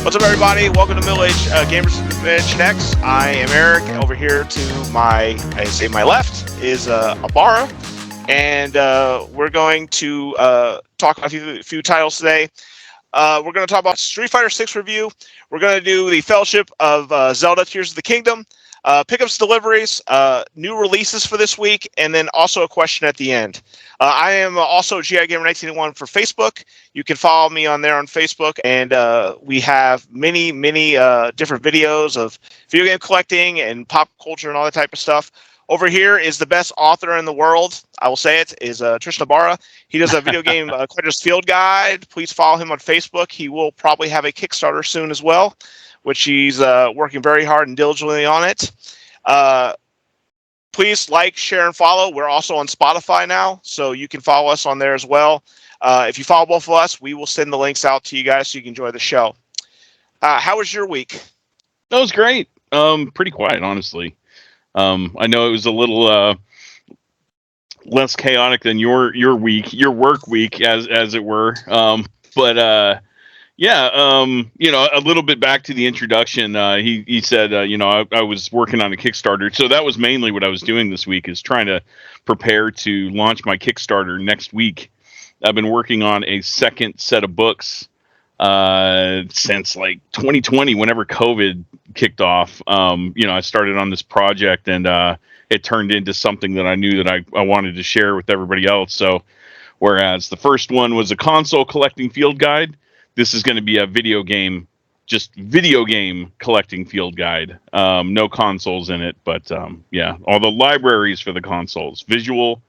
What's up, everybody? Welcome to Middle Age Gamers Convention X. I am Eric. Over here to my left is Abara, and we're going to talk about a few titles today. We're going to talk about Street Fighter 6 review. We're going to do the Fellowship of Zelda Tears of the Kingdom, pickups, deliveries, new releases for this week, and then also a question at the end. I am also GI Gamer 1981 for Facebook. You can follow me on there on Facebook, and we have many different videos of video game collecting and pop culture and all that type of stuff. Over here is the best author in the world, I will say it, is Tristan Barra. He does a video game collector's field guide. Please follow him on Facebook. He will probably have a Kickstarter soon as well, which he's working very hard and diligently on it. Please like, share, and follow. We're also on Spotify now, so you can follow us on there as well. If you follow both of us, we will send the links out to you guys so you can enjoy the show. How was your week? That was great. Pretty quiet, honestly. I know it was a little less chaotic than your week, your work week, as it were. Yeah, a little bit back to the introduction. He said, I was working on a Kickstarter. So that was mainly what I was doing this week, is trying to prepare to launch my Kickstarter next week. I've been working on a second set of books since like 2020, whenever COVID kicked off. I started on this project, and it turned into something that I knew that I wanted to share with everybody else. So whereas the first one was a console collecting field guide, this is going to be a video game collecting field guide. No consoles in it, but all the libraries for the consoles, visual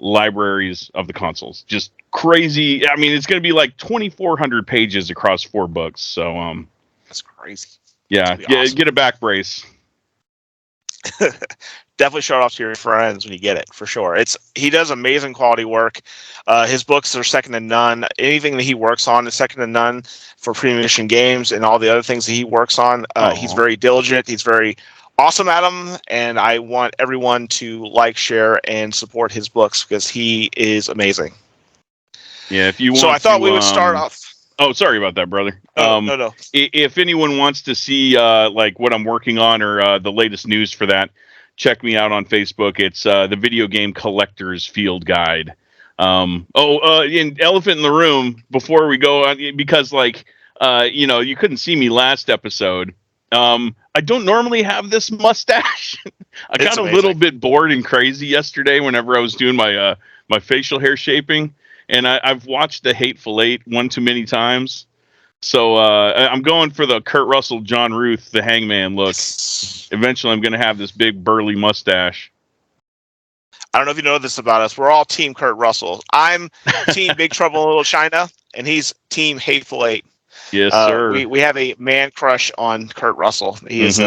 libraries of the consoles. Just crazy. I mean, it's going to be like 2,400 pages across 4 books. So that's crazy. Yeah, awesome. Get a back brace. Definitely show it off to your friends when you get it, for sure. He does amazing quality work. His books are second to none. Anything that he works on is second to none for premium edition games and all the other things that he works on. He's very diligent. He's very awesome at them, and I want everyone to like, share, and support his books because he is amazing. Yeah, if you want. So I thought we would start off. Oh, sorry about that, brother. No. If anyone wants to see like what I'm working on or the latest news for that, check me out on Facebook. It's the Video Game Collector's Field Guide. In Elephant in the Room, before we go on, because you couldn't see me last episode. I don't normally have this mustache. I got a little bit bored and crazy yesterday whenever I was doing my my facial hair shaping. And I've watched The Hateful Eight one too many times. So I'm going for the Kurt Russell, John Ruth, the Hangman look. Eventually, I'm going to have this big burly mustache. I don't know if you know this about us. We're all Team Kurt Russell. I'm Team Big Trouble in Little China, and he's Team Hateful Eight. Yes, sir. We have a man crush on Kurt Russell. He is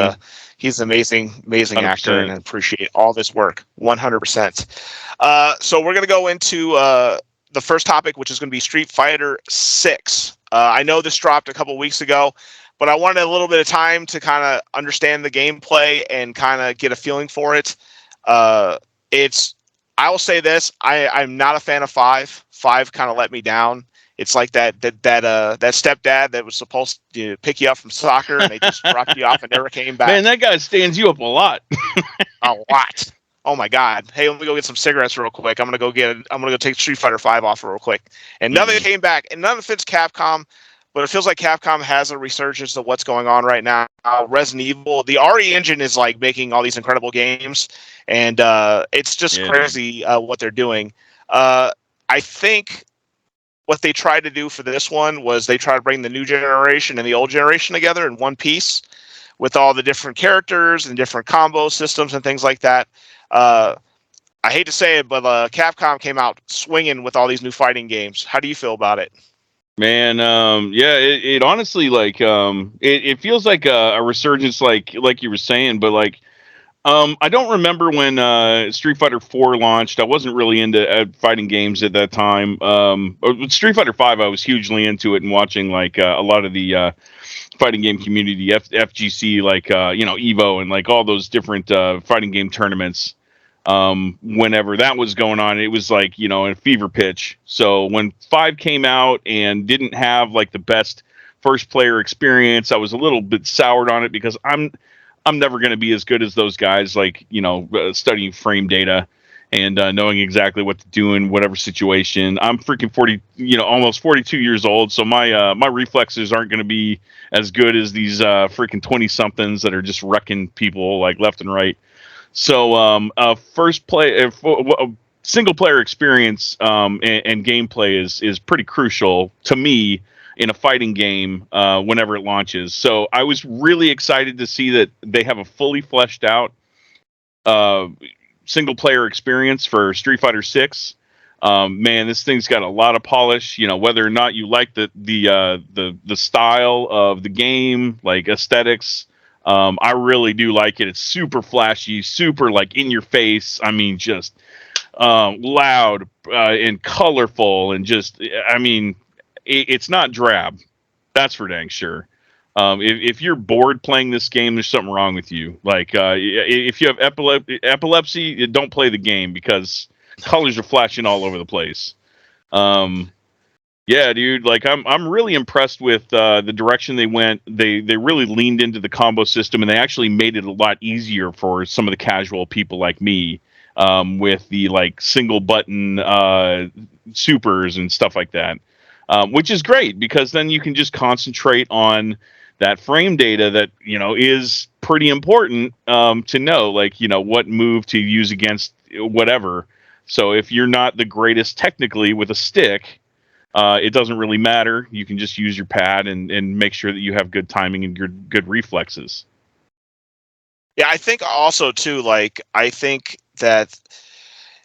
he's an amazing 100%. Actor, and I appreciate all this work 100%. So we're going to go into the first topic, which is going to be Street Fighter 6. I know this dropped a couple weeks ago, but I wanted a little bit of time to kind of understand the gameplay and kind of get a feeling for it. I will say this: I'm not a fan of 5. 5 kind of let me down. It's like that stepdad that was supposed to pick you up from soccer, and they just dropped you off and never came back. Man, that guy stands you up a lot. A lot. Oh my God! Hey, let me go get some cigarettes real quick. I'm gonna go take Street Fighter 5 off real quick. And none of it came back. And none of it's Capcom, but it feels like Capcom has a resurgence of what's going on right now. Resident Evil, the RE engine is like making all these incredible games, and it's just crazy what they're doing. I think what they tried to do for this one was they tried to bring the new generation and the old generation together in one piece, with all the different characters and different combo systems and things like that. I hate to say it, but Capcom came out swinging with all these new fighting games. How do you feel about it? Man, it honestly, it feels like a resurgence, like you were saying, but I don't remember when Street Fighter 4 launched. I wasn't really into fighting games at that time. Street Fighter 5, I was hugely into it and watching a lot of the fighting game community, FGC, Evo, and all those different fighting game tournaments. Whenever that was going on, it was in a fever pitch. So when 5 came out and didn't have the best first player experience. I was a little bit soured on it because I'm never going to be as good as those guys, like, studying frame data and knowing exactly what to do in whatever situation. I'm freaking 40, almost 42 years old, so my reflexes aren't going to be as good as these freaking 20 somethings that are just wrecking people like left and right. So single player experience and gameplay is pretty crucial to me in a fighting game whenever it launches. So I was really excited to see that they have a fully fleshed out single player experience for Street Fighter 6. Man, this thing's got a lot of polish. Whether or not you like the style of the game, like aesthetics, I really do like it. It's super flashy, super like in your face. I mean, just loud and colorful, and just, I mean, it's not drab. That's for dang sure. If you're bored playing this game, there's something wrong with you. Like, if you have epilepsy, don't play the game because colors are flashing all over the place. Yeah, dude. Like, I'm really impressed with the direction they went. They really leaned into the combo system, and they actually made it a lot easier for some of the casual people like me, with the like single button supers and stuff like that, which is great because then you can just concentrate on that frame data that is pretty important to know, like what move to use against whatever. So if you're not the greatest technically with a stick, it doesn't really matter. You can just use your pad and make sure that you have good timing and good reflexes. Yeah, I think also too, like, I think that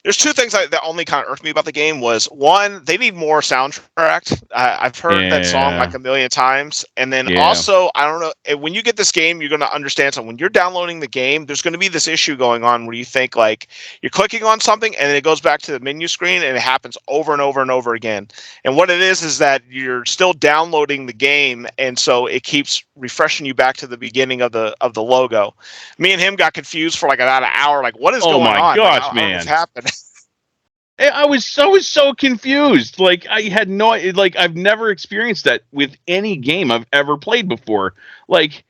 there's two things that only kind of irked me about the game. Was one, they need more soundtrack. I've heard that song like a million times. And then also, I don't know, when you get this game, you're going to understand something. When you're downloading the game, there's going to be this issue going on where you think like you're clicking on something and then it goes back to the menu screen and it happens over and over and over again. And what it is that you're still downloading the game, and so it keeps refreshing you back to the beginning of the logo. Me and him got confused for like about an hour. Like, what is going on? Oh my gosh, like, man! What's happening? I was so confused. Like, I had like, I've never experienced that with any game I've ever played before. Like,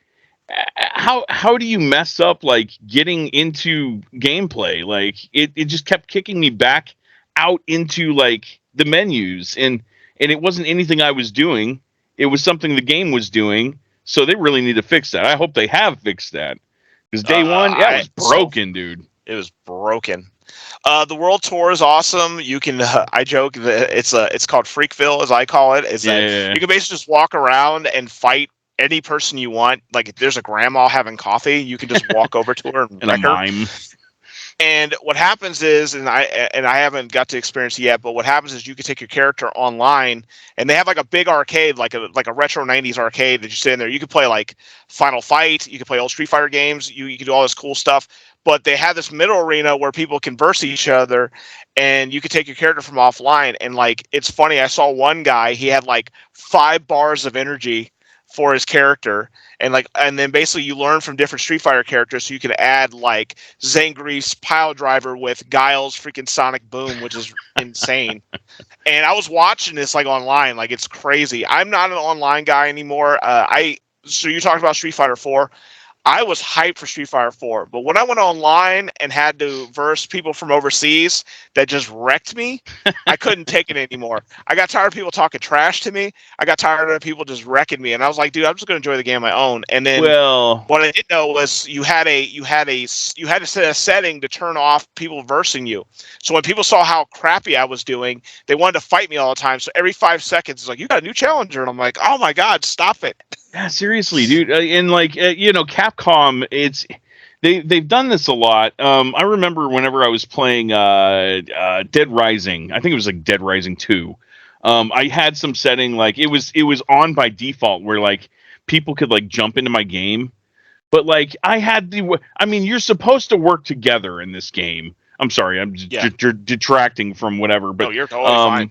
how do you mess up like getting into gameplay? Like, it just kept kicking me back out into like the menus, and it wasn't anything I was doing. It was something the game was doing. So they really need to fix that. I hope they have fixed that, because day one, it was broken, dude. It was broken. The world tour is awesome. You can, I joke that it's called Freakville, as I call it. That you can basically just walk around and fight any person you want. Like, if there's a grandma having coffee, you can just walk over to her and wreck her. Mime. And what happens is, and I haven't got to experience it yet, but what happens is you can take your character online, and they have like a big arcade, like a retro 90s arcade that you sit in there. You can play like Final Fight, you can play old Street Fighter games, you can do all this cool stuff. But they have this middle arena where people can verse each other, and you can take your character from offline. And like, it's funny, I saw one guy, he had like 5 bars of energy for his character, and then basically you learn from different Street Fighter characters, so you can add like Zangief's Pile Driver with Guile's freaking Sonic Boom, which is insane. And I was watching this like online, like, it's crazy. I'm not an online guy anymore. So you talked about Street Fighter 4. I was hyped for Street Fighter 4, but when I went online and had to verse people from overseas that just wrecked me, I couldn't take it anymore. I got tired of people talking trash to me. I got tired of people just wrecking me, and I was like, dude, I'm just going to enjoy the game on my own. And then what I didn't know was you had to set a setting to turn off people versing you. So when people saw how crappy I was doing, they wanted to fight me all the time. So every 5 seconds, it's like, you got a new challenger, and I'm like, oh my god, stop it. Yeah, seriously, dude. And like, Capcom, they've done this a lot. I remember whenever I was playing Dead Rising, I think it was like Dead Rising 2. I had some setting, like, it was on by default where like people could like jump into my game, but like you're supposed to work together in this game. I'm sorry, I'm detracting from whatever, but no, you're totally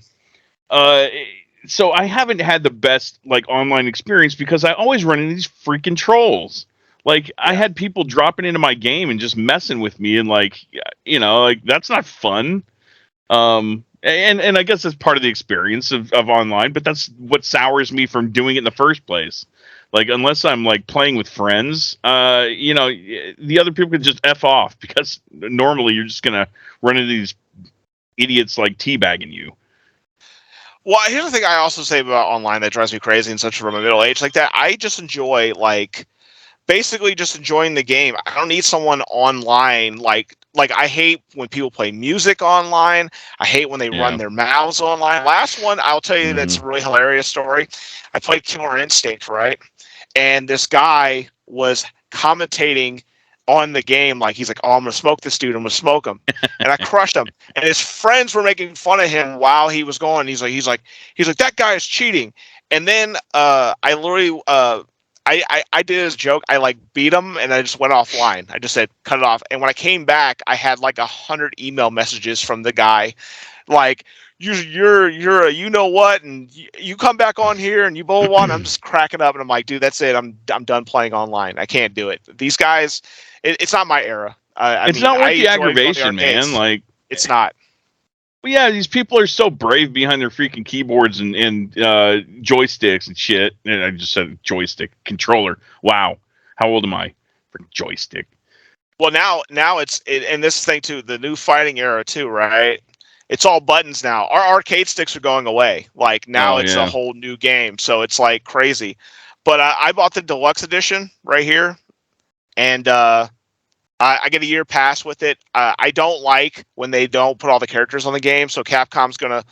fine. So I haven't had the best like online experience because I always run into these freaking trolls. Like, I had people dropping into my game and just messing with me, and like, like, that's not fun. And I guess that's part of the experience of online, but that's what sours me from doing it in the first place. Like, unless I'm like playing with friends, the other people can just F off, because normally you're just gonna run into these idiots like teabagging you. Well, here's the thing I also say about online that drives me crazy, and such from a middle age like that. I just enjoy basically just enjoying the game. I don't need someone online. Like I hate when people play music online. I hate when they run their mouths online. Last one, I'll tell you, that's a really hilarious story. I played Killer Instinct, right? And this guy was commentating on the game, like he's like, "Oh, I'm gonna smoke this dude. I'm gonna smoke him," and I crushed him. And his friends were making fun of him while he was going. He's like, that guy is cheating. And then I literally I did his joke. I like beat him, and I just went offline. I just said cut it off. And when I came back, I had like 100 email messages from the guy, like, you're a you know what, and you come back on here and you blah blah blah. And I'm just cracking up, and I'm like, dude, that's it. I'm done playing online. I can't do it. These guys, it's not my era. It's not worth the aggravation, man. Like, it's not. Well, yeah, these people are so brave behind their freaking keyboards and joysticks and shit. And I just said joystick controller. Wow, how old am I? For joystick. Well, now and this thing too, the new fighting era too, right? It's all buttons now. Our arcade sticks are going away. Like now, it's a whole new game, so it's like crazy. But I bought the deluxe edition right here, and I get a year pass with it. I don't like when they don't put all the characters on the game, so Capcom's gonna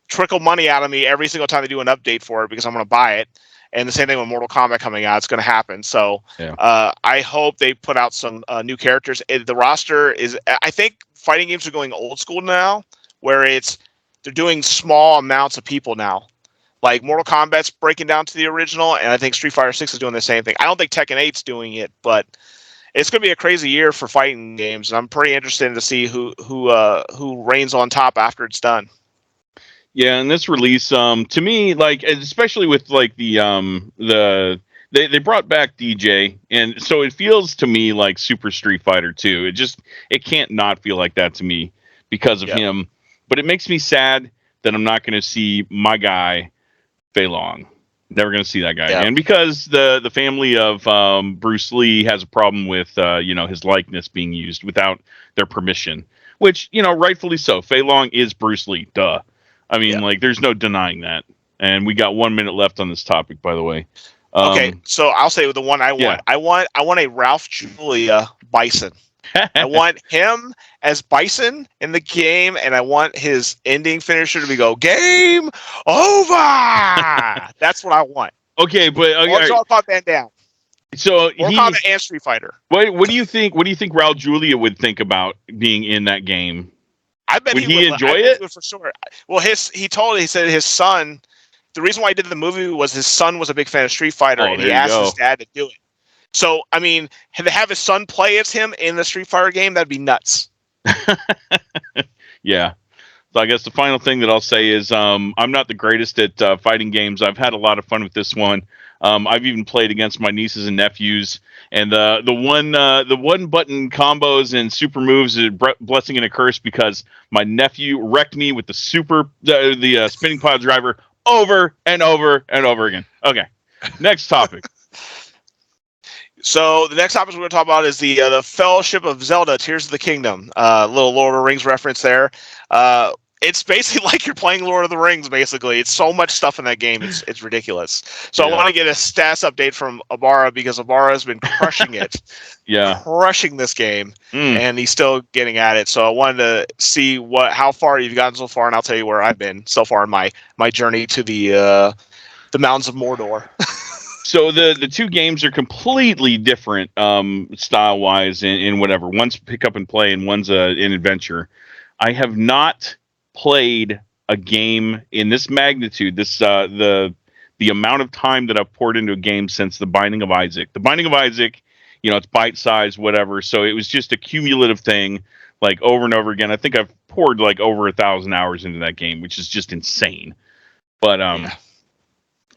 trickle money out of me every single time they do an update for it, because I'm gonna buy it. And the same thing with Mortal Kombat coming out, it's going to happen. So I hope they put out some new characters. The roster is, I think fighting games are going old school now, where they're doing small amounts of people now. Like Mortal Kombat's breaking down to the original, and I think Street Fighter 6 is doing the same thing. I don't think Tekken 8's doing it, but it's going to be a crazy year for fighting games, and I'm pretty interested to see who reigns on top after it's done. Yeah, and this release, to me, like, especially with like they brought back DJ, and so it feels to me like Super Street Fighter 2. It can't not feel like that to me because of him. But it makes me sad that I'm not going to see my guy Fei Long. Never going to see that guy again, because the family of Bruce Lee has a problem with his likeness being used without their permission, which, rightfully so. Fei Long is Bruce Lee, duh. I mean, like, there's no denying that. And we got 1 minute left on this topic, by the way. Okay, so I'll say the one I want. Yeah. I want a Ralph Julia Bison. I want him as Bison in the game, and I want his ending finisher to be game over. That's what I want. Okay, but Or Jean-Claude Van Damme. So Mortal Kombat and Street Fighter. What do you think? What do you think Raul Julia would think about being in that game? I bet would he enjoy it for sure. Well, he said his son. The reason why he did the movie was his son was a big fan of Street Fighter, and he asked his dad to do it. So, I mean, to have his son play as him in the Street Fighter game, that'd be nuts. Yeah. So I guess the final thing that I'll say is I'm not the greatest at fighting games. I've had a lot of fun with this one. I've even played against my nieces and nephews, and the one button combos and super moves is a blessing and a curse, because my nephew wrecked me with the spinning pile driver over and over and over again. Okay, next topic. So the next topic we're going to talk about is the Fellowship of Zelda: Tears of the Kingdom. Little Lord of the Rings reference there. It's basically like you're playing Lord of the Rings, basically. It's so much stuff in that game. It's ridiculous. So I want to get a status update from Ibarra, because Ibarra has been crushing it. Crushing this game, and he's still getting at it. So I wanted to see how far you've gotten so far, and I'll tell you where I've been so far in my journey to the Mountains of Mordor. So the two games are completely different style-wise in whatever. One's pick up and play, and one's an adventure. I have not played a game in this magnitude, the amount of time that I've poured into a game since The Binding of Isaac. The Binding of Isaac, it's bite-sized, whatever, so it was just a cumulative thing, like over and over again. I think I've poured like over 1,000 hours into that game, which is just insane. But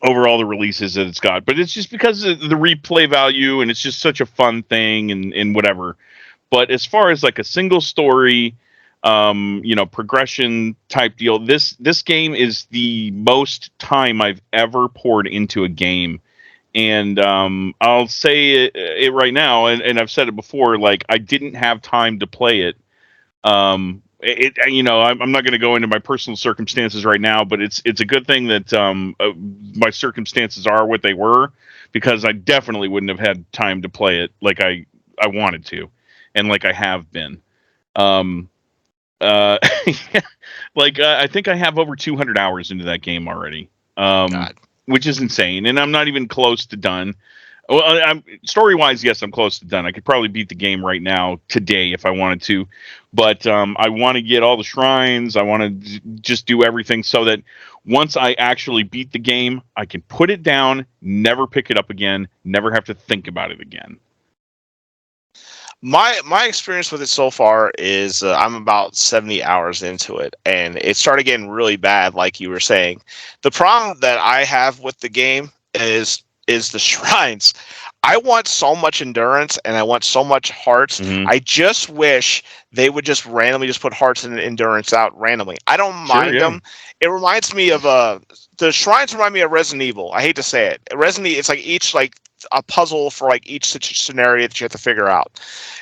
overall, the releases that it's got, but it's just because of the replay value, and it's just such a fun thing and whatever. But as far as like a single story, progression type deal. This game is the most time I've ever poured into a game. And I'll say it right now, and I've said it before, like, I didn't have time to play it. I'm not going to go into my personal circumstances right now, but it's a good thing that my circumstances are what they were, because I definitely wouldn't have had time to play it like I wanted to, and like I have been. Yeah, I think I have over 200 hours into that game already. God. Which is insane, and I'm not even close to done. Well, I'm story-wise, yes, I'm close to done. I could probably beat the game right now today if I wanted to, but I want to get all the shrines. I want to just do everything so that once I actually beat the game, I can put it down, never pick it up again, never have to think about it again. My experience with it so far is I'm about 70 hours into it, and it started getting really bad, like you were saying. The problem that I have with the game is the shrines. I want so much endurance and I want so much hearts. Mhm. I just wish they would just randomly just put hearts and endurance out randomly. I don't mind yeah. them. It reminds me of the shrines remind me of Resident Evil. I hate to say it. Resident Evil, it's like each like a puzzle for like each scenario that you have to figure out.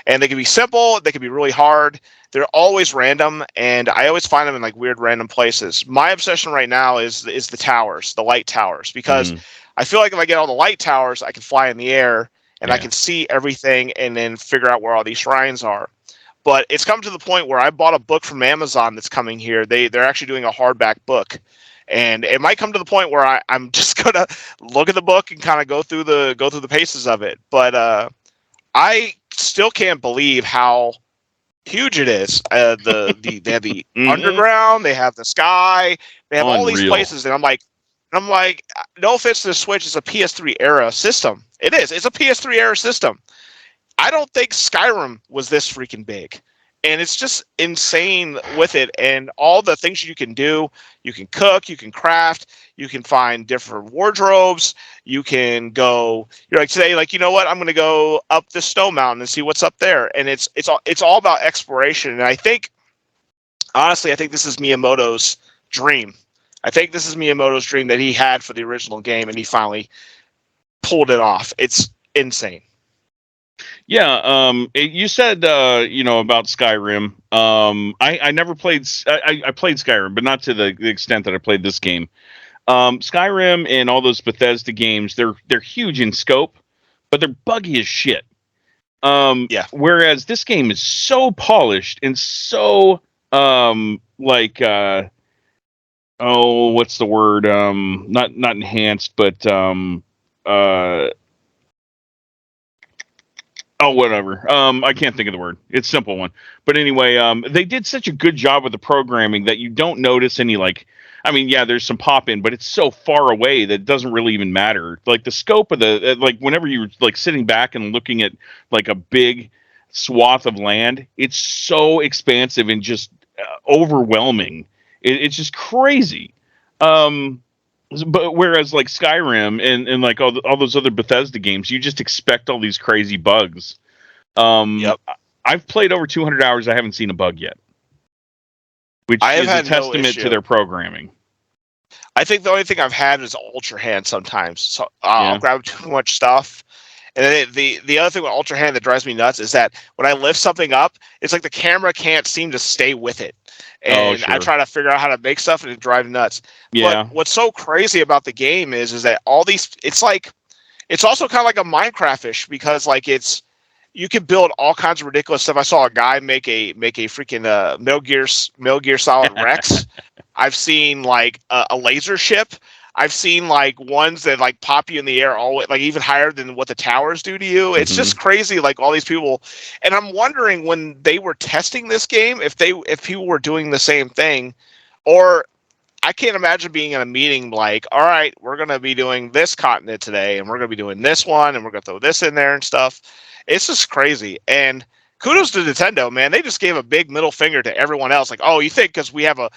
And they can be simple, they can be really hard. They're always random, and I always find them in like weird random places. My obsession right now is the towers, the light towers, because I feel like if I get all the light towers, I can fly in the air and I can see everything and then figure out where all these shrines are. But it's come to the point where I bought a book from Amazon that's coming here. They're actually doing a hardback book. And it might come to the point where I'm just gonna look at the book and kind of go through the paces of it. But I still can't believe how huge it is. They have the underground, they have the sky, they have all these places, and I'm like, no offense to the Switch, it's a PS3 era system. It is. It's a PS3 era system. I don't think Skyrim was this freaking big. And it's just insane with it, and all the things you can do. You can cook, you can craft, you can find different wardrobes. You can go. You're like today, like, you know what? I'm going to go up the snow mountain and see what's up there. And it's all about exploration. And I think, honestly, I think this is Miyamoto's dream. I think this is Miyamoto's dream that he had for the original game, and he finally pulled it off. It's insane. Yeah, you said about Skyrim. I never played. I played Skyrim, but not to the extent that I played this game. Skyrim and all those Bethesda games, they're huge in scope, but they're buggy as shit. Yeah. Whereas this game is so polished and so what's the word? Not enhanced, but whatever. I can't think of the word. It's a simple one. But anyway, they did such a good job with the programming that you don't notice any, there's some pop in, but it's so far away that it doesn't really even matter. Like the scope of whenever you're like sitting back and looking at like a big swath of land, it's so expansive and just overwhelming. It's just crazy. But whereas like Skyrim and like all those other Bethesda games, you just expect all these crazy bugs. Yep. I've played over 200 hours. I haven't seen a bug yet, which is a testament to their programming. I think the only thing I've had is Ultra Hand sometimes. So I'll grab too much stuff. And then the other thing with Ultra Hand that drives me nuts is that when I lift something up, it's like the camera can't seem to stay with it. And I try to figure out how to make stuff, and it drives me nuts. Yeah. But what's so crazy about the game is that all these, it's also kind of like a Minecraft-ish, because like you can build all kinds of ridiculous stuff. I saw a guy make a freaking Metal Gear Solid Rex. I've seen like a laser ship. I've seen like ones that like pop you in the air all like even higher than what the towers do to you. It's just crazy, like all these people. And I'm wondering when they were testing this game, if people were doing the same thing, or I can't imagine being in a meeting like, all right, we're going to be doing this continent today, and we're going to be doing this one, and we're going to throw this in there and stuff. It's just crazy. And kudos to Nintendo, man. They just gave a big middle finger to everyone else. Like, oh, you think because we have no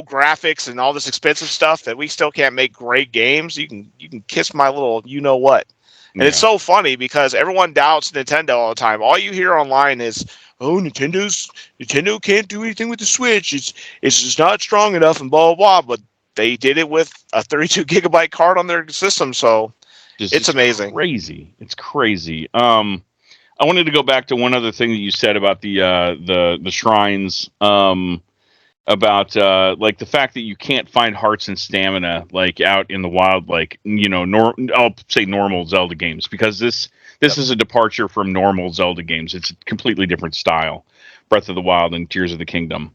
graphics and all this expensive stuff that we still can't make great games? You can kiss my little you know what. And it's so funny because everyone doubts Nintendo all the time. All you hear online is, "Oh, Nintendo can't do anything with the Switch. It's just not strong enough," and blah blah blah. But they did it with a 32 gigabyte card on their system, so it's amazing. Crazy. It's crazy. I wanted to go back to one other thing that you said about the shrines. About like the fact that you can't find hearts and stamina like out in the wild, like I'll say normal Zelda games, because this is a departure from normal Zelda games. It's a completely different style, Breath of the Wild and Tears of the Kingdom.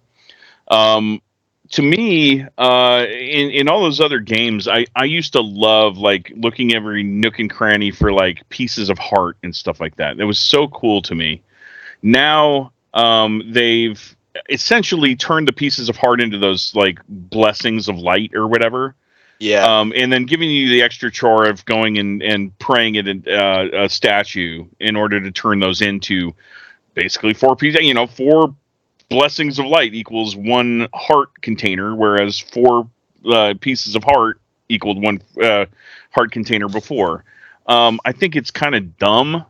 To me, in all those other games, I used to love like looking every nook and cranny for like pieces of heart and stuff like that. It was so cool to me. Now they've essentially turned the pieces of heart into those like blessings of light or whatever. Yeah. And then giving you the extra chore of going and praying at a statue in order to turn those into basically 4 pieces. 4 blessings of light equals 1 heart container, whereas 4 pieces of heart equaled 1 heart container before. I think it's kind of dumb,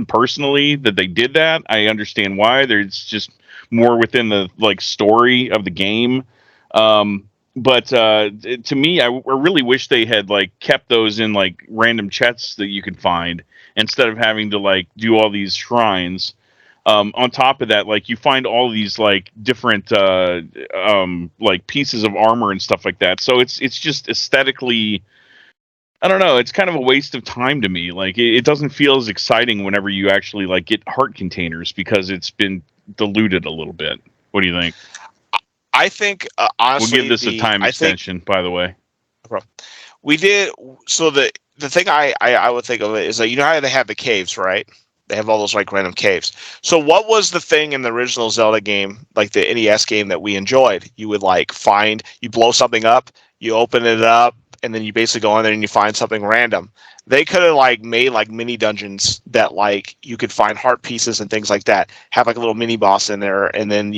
personally, that they did that. I understand why. There's just more within the like story of the game. But to me, I really wish they had like kept those in like random chests that you could find, instead of having to like do all these shrines. On top of that, like you find all these like different like pieces of armor and stuff like that. So it's just aesthetically, I don't know. It's kind of a waste of time to me. Like it doesn't feel as exciting whenever you actually like get heart containers, because it's been diluted a little bit. What do you think? I think honestly, we'll give this a time extension. By the way, we did. So the thing I would think of it is that how they have the caves, right? They have all those like random caves. So what was the thing in the original Zelda game, like the NES game, that we enjoyed? You would like you blow something up, you open it up, and then you basically go in there and you find something random. They could have like made like mini dungeons that like you could find heart pieces and things like that. Have like a little mini boss in there, and then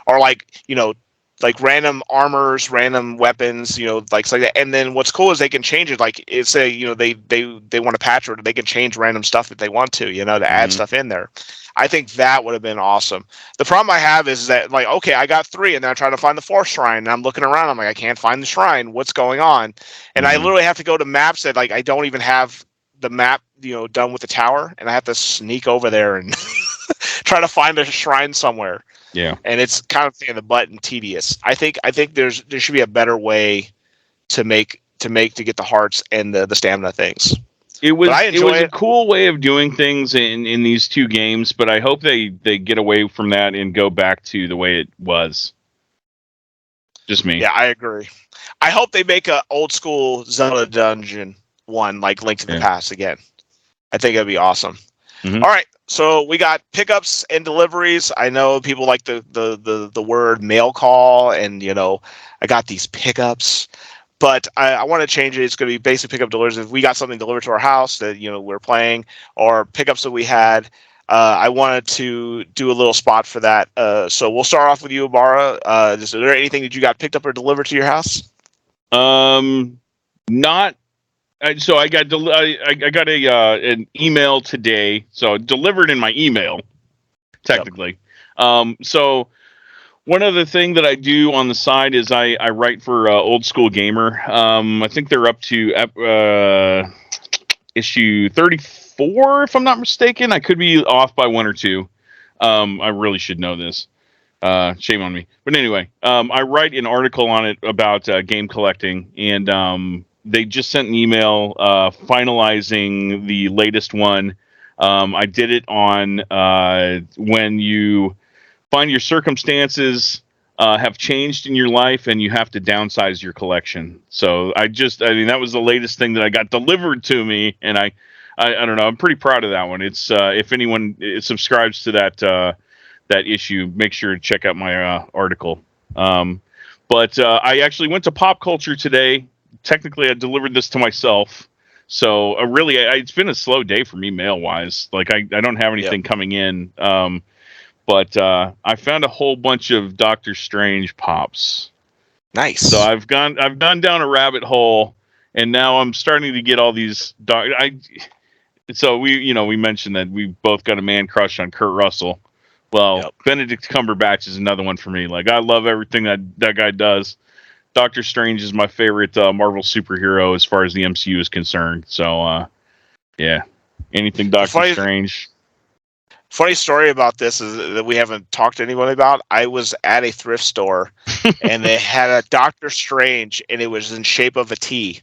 or like random armors, random weapons, like that. And then what's cool is they can change it. Like it's they want to patch it, they can change random stuff if they want to, to add stuff in there. I think that would have been awesome. The problem I have is that like, okay, I got 3 and then I try to find the 4th shrine and I'm looking around. I'm like, I can't find the shrine. What's going on? And I literally have to go to maps that like, I don't even have the map, done with the tower. And I have to sneak over there and try to find a shrine somewhere. Yeah, and it's kind of in the butt and tedious. I think there should be a better way to get the hearts and the stamina things. It was a cool way of doing things in these 2 games, but I hope they get away from that and go back to the way it was. Just me. Yeah, I agree. I hope they make a old school Zelda dungeon one like Link to the Past again. I think it'd be awesome. Mm-hmm. All right. So we got pickups and deliveries. I know people like the word mail call, and I got these pickups, but I want to change it. It's going to be basic pickup deliveries. If we got something delivered to our house that we're playing, or pickups that we had, I wanted to do a little spot for that. So we'll start off with you, Ibarra. Is there anything that you got picked up or delivered to your house? Not. So I got an email today, so delivered in my email, technically. Yep. So one other thing that I do on the side is I write for Old School Gamer. I think they're up to issue 34, if I'm not mistaken. I could be off by 1 or 2. I really should know this. Shame on me. But anyway, I write an article on it about game collecting, and they just sent an email finalizing the latest one. I did it on when you find your circumstances have changed in your life and you have to downsize your collection. So that was the latest thing that I got delivered to me, and I don't know. I'm pretty proud of that one. It's if anyone subscribes to that issue, make sure to check out my article. But I actually went to Pop Culture today. Technically, I delivered this to myself. So really, it's been a slow day for me mail-wise. Like I don't have anything coming in. But I found a whole bunch of Doctor Strange pops. Nice. So I've gone down a rabbit hole, and now I'm starting to get all these. So we mentioned that we both got a man crush on Kurt Russell. Well, Yep. Benedict Cumberbatch is another one for me. Like, I love everything that guy does. Doctor Strange is my favorite Marvel superhero as far as the MCU is concerned. So, yeah, anything Doctor Strange. Funny story about this is that we haven't talked to anybody about. I was at a thrift store, and they had a Doctor Strange, and it was in shape of a T.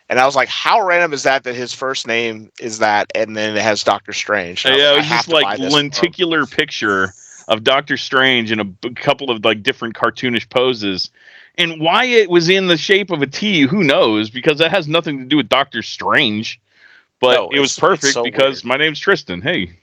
And I was like, how random is that his first name is that, and then it has Doctor Strange? Yeah, it was this like lenticular picture of Doctor Strange in a couple of like different cartoonish poses. And why it was in the shape of a T, who knows? Because that has nothing to do with Doctor Strange. But it was perfect because my name's Tristan. Hey.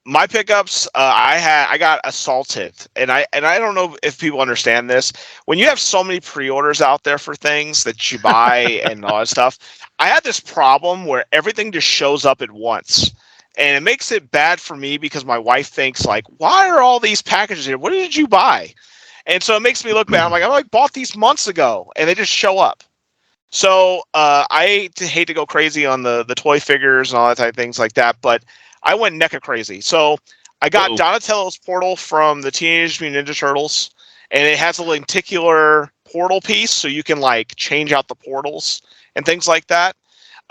My pickups, I got assaulted, and I don't know if people understand this. When you have so many pre-orders out there for things that you buy and all that stuff, I had this problem where everything just shows up at once, and it makes it bad for me because my wife thinks like, why are all these packages here? What did you buy? And so it makes me look bad. I'm like, bought these months ago, and they just show up. So I hate to go crazy on the toy figures and all that type of things like that, but I went NECA crazy. So I got Donatello's portal from the Teenage Mutant Ninja Turtles, and it has a lenticular portal piece, so you can like change out the portals and things like that.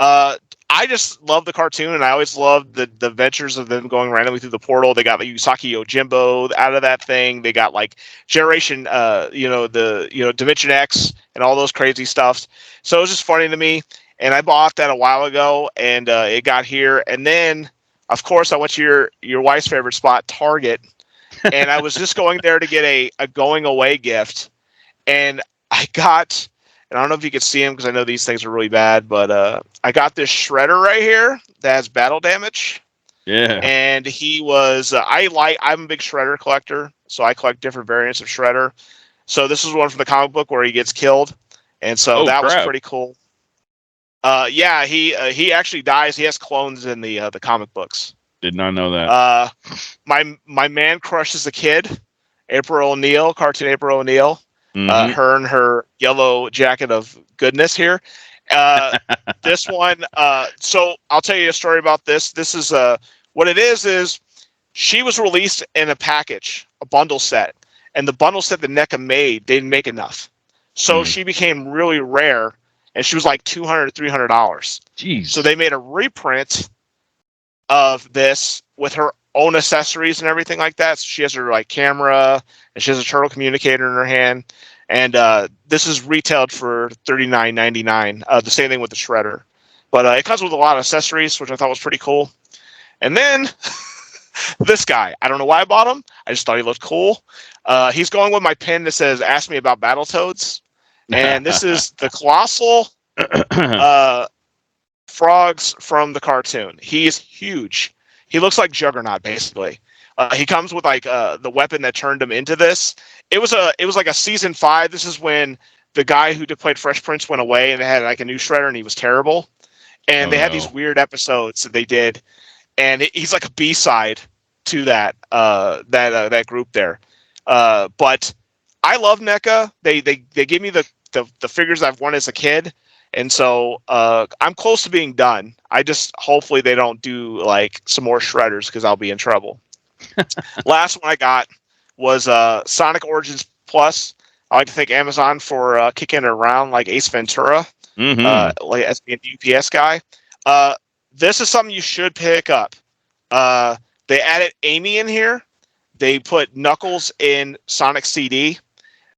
I just love the cartoon, and I always loved the adventures of them going randomly through the portal. They got the Usagi Yojimbo out of that thing. They got like Generation, Dimension X and all those crazy stuff. So it was just funny to me, and I bought that a while ago, and it got here, and then. Of course, I went to your wife's favorite spot, Target, and I was just going there to get a going away gift, and I got, and I don't know if you could see him because I know these things are really bad, but I got this Shredder right here that has battle damage. Yeah. And he was, I'm a big Shredder collector, so I collect different variants of Shredder. So this is one from the comic book where he gets killed, and so that was pretty cool. Yeah, he actually dies. He has clones in the comic books. Did not know that. My man crush as a kid, April O'Neil, cartoon April O'Neil. Mm-hmm. Her and her yellow jacket of goodness here. This one. So I'll tell you a story about this. This is what it is she was released in a package, a bundle set, and the bundle set that NECA made didn't make enough, so she became really rare. And she was like $200 to $300. Jeez. So they made a reprint of this with her own accessories and everything like that. So she has her like camera and she has a turtle communicator in her hand. And this is retailed for $39.99. The same thing with the Shredder. But it comes with a lot of accessories, which I thought was pretty cool. And then this guy, I don't know why I bought him. I just thought he looked cool. He's going with my pin that says, "Ask me about Battletoads." And this is the colossal frogs from the cartoon. He's huge. He looks like Juggernaut, basically. He comes with like the weapon that turned him into this. It was like a season 5. This is when the guy who played Fresh Prince went away, and they had like a new Shredder, and he was terrible. And they had these weird episodes that they did, and he's like a B-side to that group there. But I love NECA. They give me the figures I've wanted as a kid, and so I'm close to being done. I just hopefully they don't do like some more Shredders because I'll be in trouble. Last one I got was Sonic Origins Plus. I like to thank Amazon for kicking it around like Ace Ventura, like as being the UPS guy. This is something you should pick up. They added Amy in here. They put Knuckles in Sonic CD.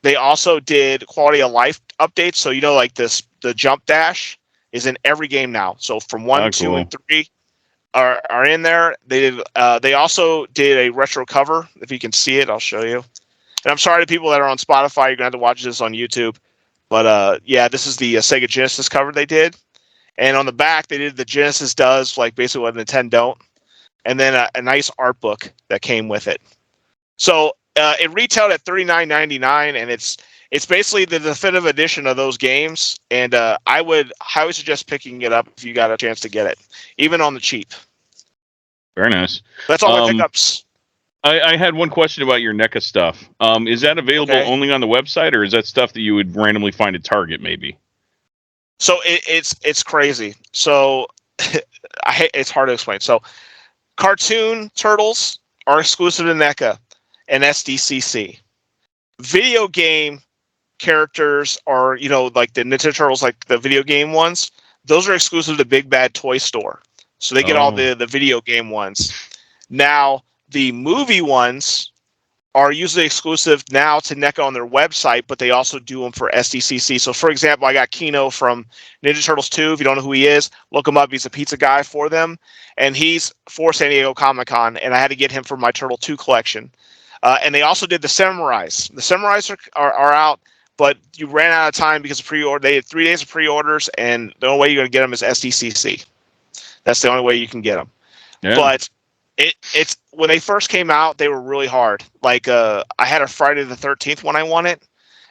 They also did quality of life updates. So, like the jump dash is in every game now. So from 1, 2, and 3 are in there. They also did a retro cover. If you can see it, I'll show you. And I'm sorry to people that are on Spotify. You're going to have to watch this on YouTube. But yeah, this is the Sega Genesis cover they did. And on the back, they did the Genesis does, like basically what Nintendo don't. And then a nice art book that came with it. So it retailed at $39.99, and it's basically the definitive edition of those games. And I would highly suggest picking it up if you got a chance to get it, even on the cheap. Very nice. That's all my pickups. I had one question about your NECA stuff. Is that available only on the website, or is that stuff that you would randomly find at Target, maybe? So it's crazy. So it's hard to explain. So cartoon turtles are exclusive to NECA and SDCC. Video game characters are, like the Ninja Turtles, like the video game ones. Those are exclusive to Big Bad Toy Store. So they get all the video game ones. Now, the movie ones are usually exclusive now to NECA on their website, but they also do them for SDCC. So, for example, I got Kino from Ninja Turtles 2. If you don't know who he is, look him up. He's a pizza guy for them. And he's for San Diego Comic-Con, and I had to get him for my Turtle 2 collection. And they also did the Samurais. The Samurais are out, but you ran out of time because of pre-order. They had 3 days of pre-orders, and the only way you're going to get them is SDCC. That's the only way you can get them. Yeah. But it's when they first came out, they were really hard. Like I had a Friday the 13th when I won it,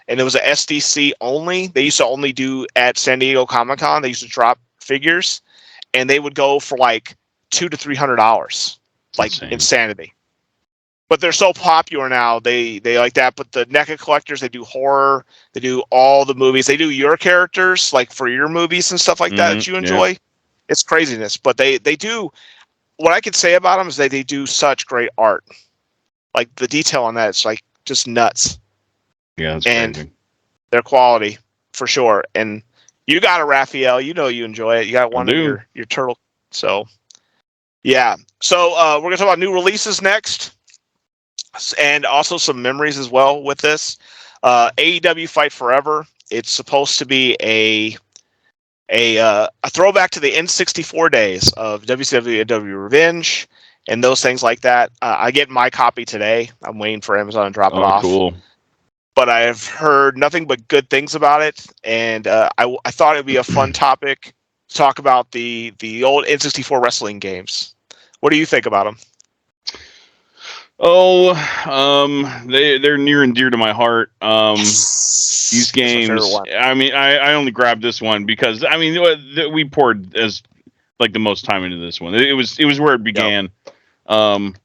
and it was a SDC only. They used to only do at San Diego Comic-Con. They used to drop figures, and they would go for like $200 to $300, like insanity. But they're so popular now, they like that. But the NECA collectors, they do horror, they do all the movies, they do your characters like for your movies and stuff like that you enjoy. Yeah. It's craziness, but they do. What I could say about them is they do such great art. Like the detail on that, it's like just nuts. Yeah, that's crazy. Their quality for sure. And you got a Raphael, you enjoy it. You got one of your turtle. So yeah. So we're gonna talk about new releases next, and also some memories as well with this. AEW Fight Forever. It's supposed to be a throwback to the N64 days of WCW Revenge and those things like that. I get my copy today. I'm waiting for Amazon to drop it off. Cool. But I've heard nothing but good things about it, and I thought it'd be a fun topic to talk about the old N64 wrestling games. What do you think about them? They're near and dear to my heart. These games, I mean, I only grabbed this one because we poured as like the most time into this one. It was where it began. Yep.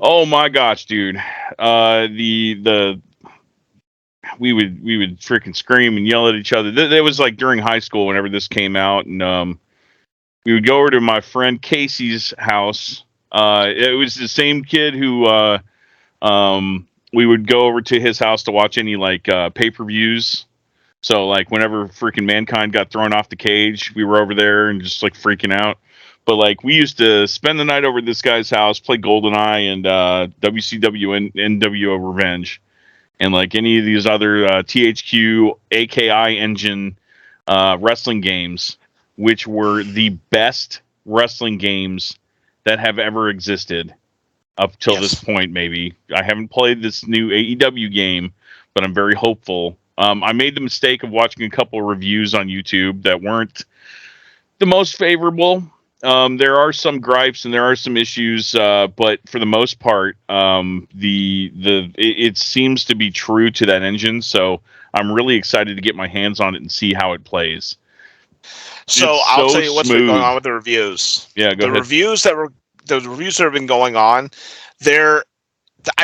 Oh my gosh, dude. We would freaking scream and yell at each other. That was like during high school whenever this came out, and we would go over to my friend Casey's house. It was the same kid who we would go over to his house to watch any like pay-per-views. So like whenever freaking Mankind got thrown off the cage, we were over there and just like freaking out. But like we used to spend the night over at this guy's house, play GoldenEye and WCW and NWO Revenge, and like any of these other THQ AKI engine wrestling games, which were the best wrestling games that have ever existed. Up till this point, maybe. I haven't played this new AEW game, but I'm very hopeful. I made the mistake of watching a couple of reviews on YouTube that weren't the most favorable. There are some gripes and there are some issues, but for the most part, it seems to be true to that engine. So I'm really excited to get my hands on it and see how it plays. So I'll tell you what's been going on with the reviews. Yeah, go ahead. The reviews that have been going on, I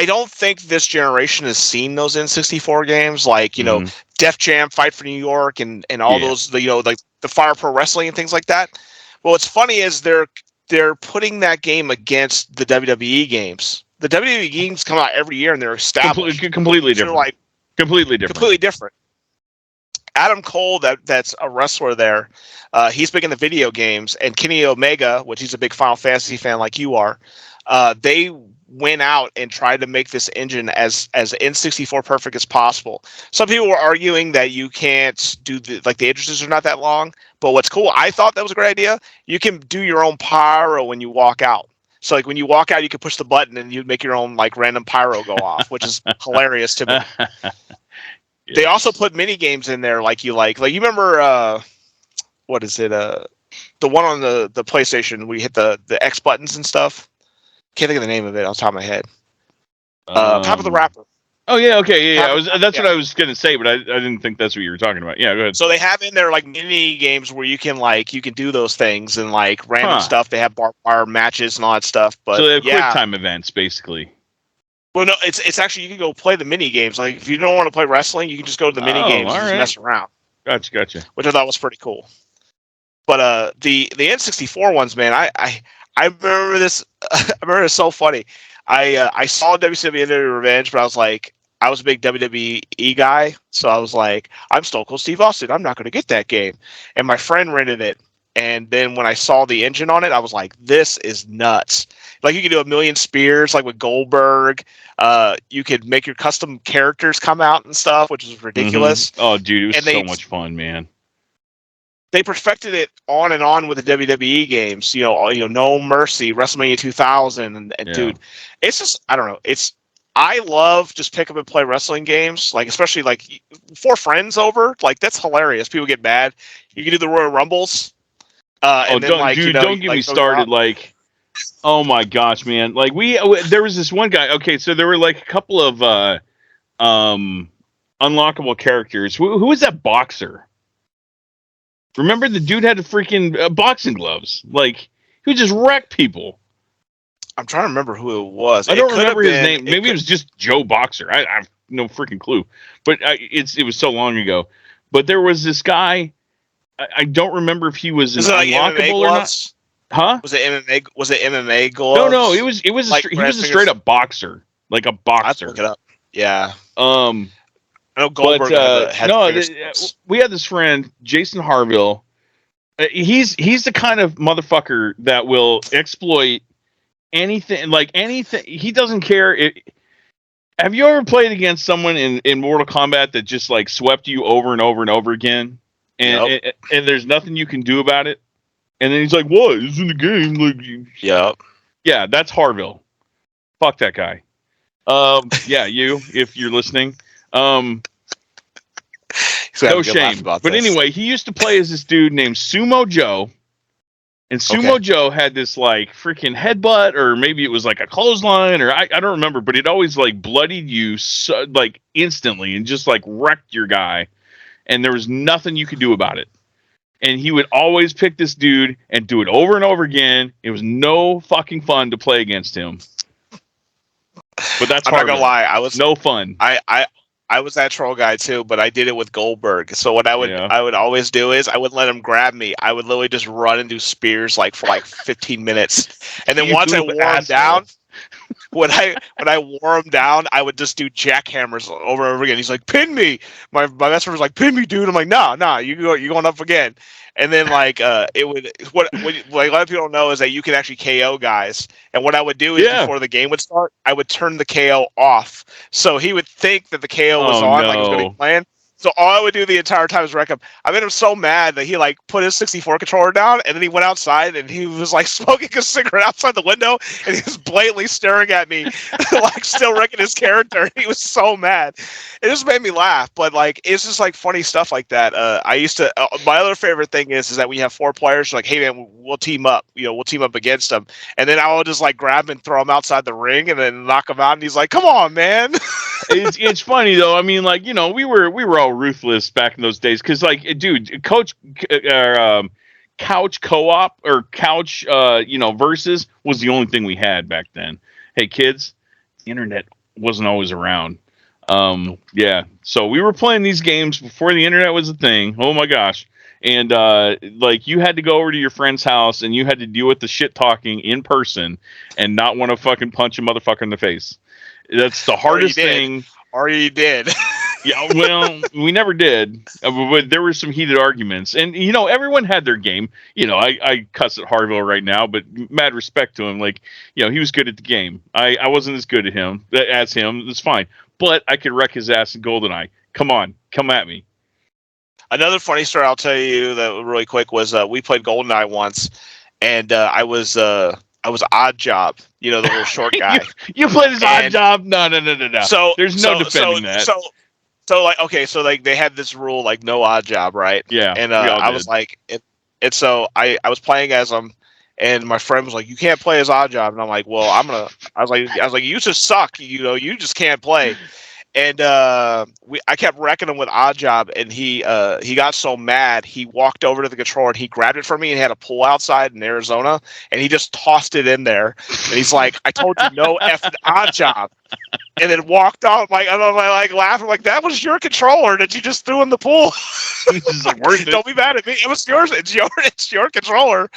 don't think this generation has seen those N64 games like, Def Jam, Fight for New York, and all those, like the Fire Pro Wrestling and things like that. Well, what's funny is they're putting that game against the WWE games. The WWE games come out every year and they're established. Completely different. Like, completely different. Adam Cole, that's a wrestler there. He's big in the video games, and Kenny Omega, which he's a big Final Fantasy fan like you are. They went out and tried to make this engine as N64 perfect as possible. Some people were arguing that you can't do the entrances are not that long. But what's cool, I thought that was a great idea. You can do your own pyro when you walk out. So like when you walk out, you can push the button and you make your own like random pyro go off, which is hilarious to me. Yes. They also put mini games in there like you remember what is it? The one on the PlayStation where you hit the X buttons and stuff. Can't think of the name of it off the top of my head. Top of the Rapper. Oh yeah, okay, yeah. That's what I was gonna say, but I didn't think that's what you were talking about. Yeah, go ahead. So they have in there like mini games where you can do those things and like random stuff. They have bar matches and all that stuff. But so they have quick time events basically. Well, no, it's actually you can go play the mini games. Like if you don't want to play wrestling, you can just go to the mini games and just mess around. Gotcha. Which I thought was pretty cool. But the N64 ones, man, I remember this. I remember it's so funny. I saw WCW Indie Revenge, but I was a big WWE guy, so I was like, I'm Stone Cold Steve Austin. I'm not going to get that game. And my friend rented it, and then when I saw the engine on it, I was like, this is nuts. Like you could do a million spears, like with Goldberg. You could make your custom characters come out and stuff, which is ridiculous. Mm-hmm. Oh, dude, it was And so much fun, man. they perfected it on and on with the WWE games. No Mercy, WrestleMania 2000, and Yeah. dude, it's just I don't know. I love just pick up and play wrestling games, like especially like 4 friends over. Like that's hilarious. People get mad. You can do the Royal Rumbles. And then, don't get me started. Like, oh my gosh, man! Like there was this one guy. Okay, so there were like a couple of unlockable characters. Who was that boxer? Remember the dude had the freaking boxing gloves. Like he would just wreck people. I'm trying to remember who it was. I don't remember his name. Maybe it was just Joe Boxer. I have no freaking clue. But it was so long ago. But there was this guy. I don't remember if he was an unlockable or not. Huh? Was it MMA? Was it MMA gloves? No. He was like he was a straight up boxer, like a boxer. Look it up. Yeah. I know Goldberg we had this friend, Jason Harville. He's the kind of motherfucker that will exploit anything. He doesn't care. Have you ever played against someone in Mortal Kombat that just like swept you over and over and over again, and there's nothing you can do about it? And then he's like, "What? It's in the game." Like, yeah, that's Harville. Fuck that guy. Yeah, if you're listening. No shame. But anyway, he used to play as this dude named Sumo Joe. And Sumo Joe had this like freaking headbutt, or maybe it was like a clothesline, or I don't remember, but it always like bloodied you like instantly and just like wrecked your guy. And there was nothing you could do about it. And he would always pick this dude and do it over and over again. It was no fucking fun to play against him. But that's I'm not gonna lie, I was no fun. I was that troll guy too, but I did it with Goldberg. So what I would always do is I wouldn't let him grab me. I would literally just run and do spears for 15 minutes, and then once I wore him down, when I wore him down, I would just do jackhammers over and over again. He's like, "Pin me!" My best friend was like, "Pin me, dude!" I'm like, "Nah, you going up again." And then it would what a lot of people don't know is that you can actually KO guys. And what I would do is before the game would start, I would turn the KO off, so he would think that the KO was on, like he was going to be playing. So all I would do the entire time is wreck him. I made him so mad that he put his 64 controller down, and then he went outside and he was smoking a cigarette outside the window, and he was blatantly staring at me, still wrecking his character. He was so mad. It just made me laugh, but it's just funny stuff like that. I used to. My other favorite thing is that we have 4 players. Hey man, we'll team up. We'll team up against them, and then I will just grab him and throw him outside the ring, and then knock him out. And he's like, "Come on, man." It's funny though. I mean, we were all ruthless back in those days because, dude, couch co-op or couch, versus was the only thing we had back then. Hey, kids, the internet wasn't always around. Yeah, so we were playing these games before the internet was a thing. Oh my gosh. And you had to go over to your friend's house and you had to deal with the shit talking in person and not want to fucking punch a motherfucker in the face. That's the hardest thing. Or you did. Yeah, well, we never did, but there were some heated arguments, and everyone had their game. I cuss at Harville right now, but mad respect to him. He was good at the game. I wasn't as good at him as him. It's fine, but I could wreck his ass in GoldenEye. Come on, come at me. Another funny story I'll tell you that really quick was we played GoldenEye once, and I was Odd Job, the little short guy. you played as Odd Job? No. So there's no defending that. So they had this rule no Odd Job, right? Yeah. And I was and so I was playing as him, and my friend was like, "You can't play as Odd Job," and I'm like, "Well, I was like, you just suck, you just can't play." And I kept wrecking him with Odd Job, and he got so mad he walked over to the controller and he grabbed it from me and had a pull outside in Arizona, and he just tossed it in there. And he's like, "I told you no effing Odd Job." and then walked out like I don't know, like laughing like that was your controller that you just threw in the pool. He's just like, worth it. Don't be mad at me. It was yours. It's your controller.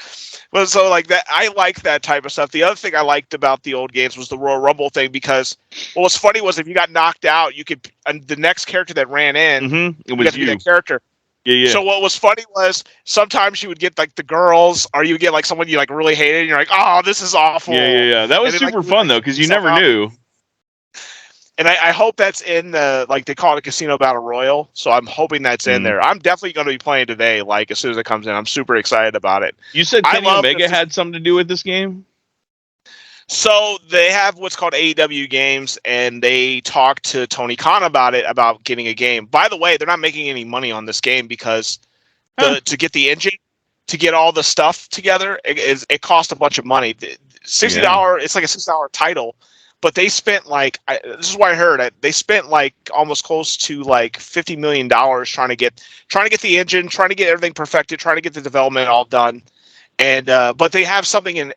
But so like that, I like that type of stuff. The other thing I liked about the old games was the Royal Rumble thing because what was funny was if you got knocked out, you could and the next character that ran in, it was you. That character. Yeah. So what was funny was sometimes you would get like the girls, or you would get like someone you like really hated, and you're like, oh, this is awful. Yeah. That was then, super fun though because you never knew. And I hope that's in the, like they call it a Casino Battle Royal. So I'm hoping that's in there. I'm definitely going to be playing today, like as soon as it comes in. I'm super excited about it. You said Kenny Omega had something to do with this game? So they have what's called AEW games, and they talked to Tony Khan about it, about getting a game. By the way, they're not making any money on this game because to get the engine, to get all the stuff together, it cost a bunch of money. $60, it's like a $6 title. But they spent like this is what I heard. They spent like almost close to like $50 million trying to get the engine, trying to get everything perfected, trying to get the development all done. And but they have something in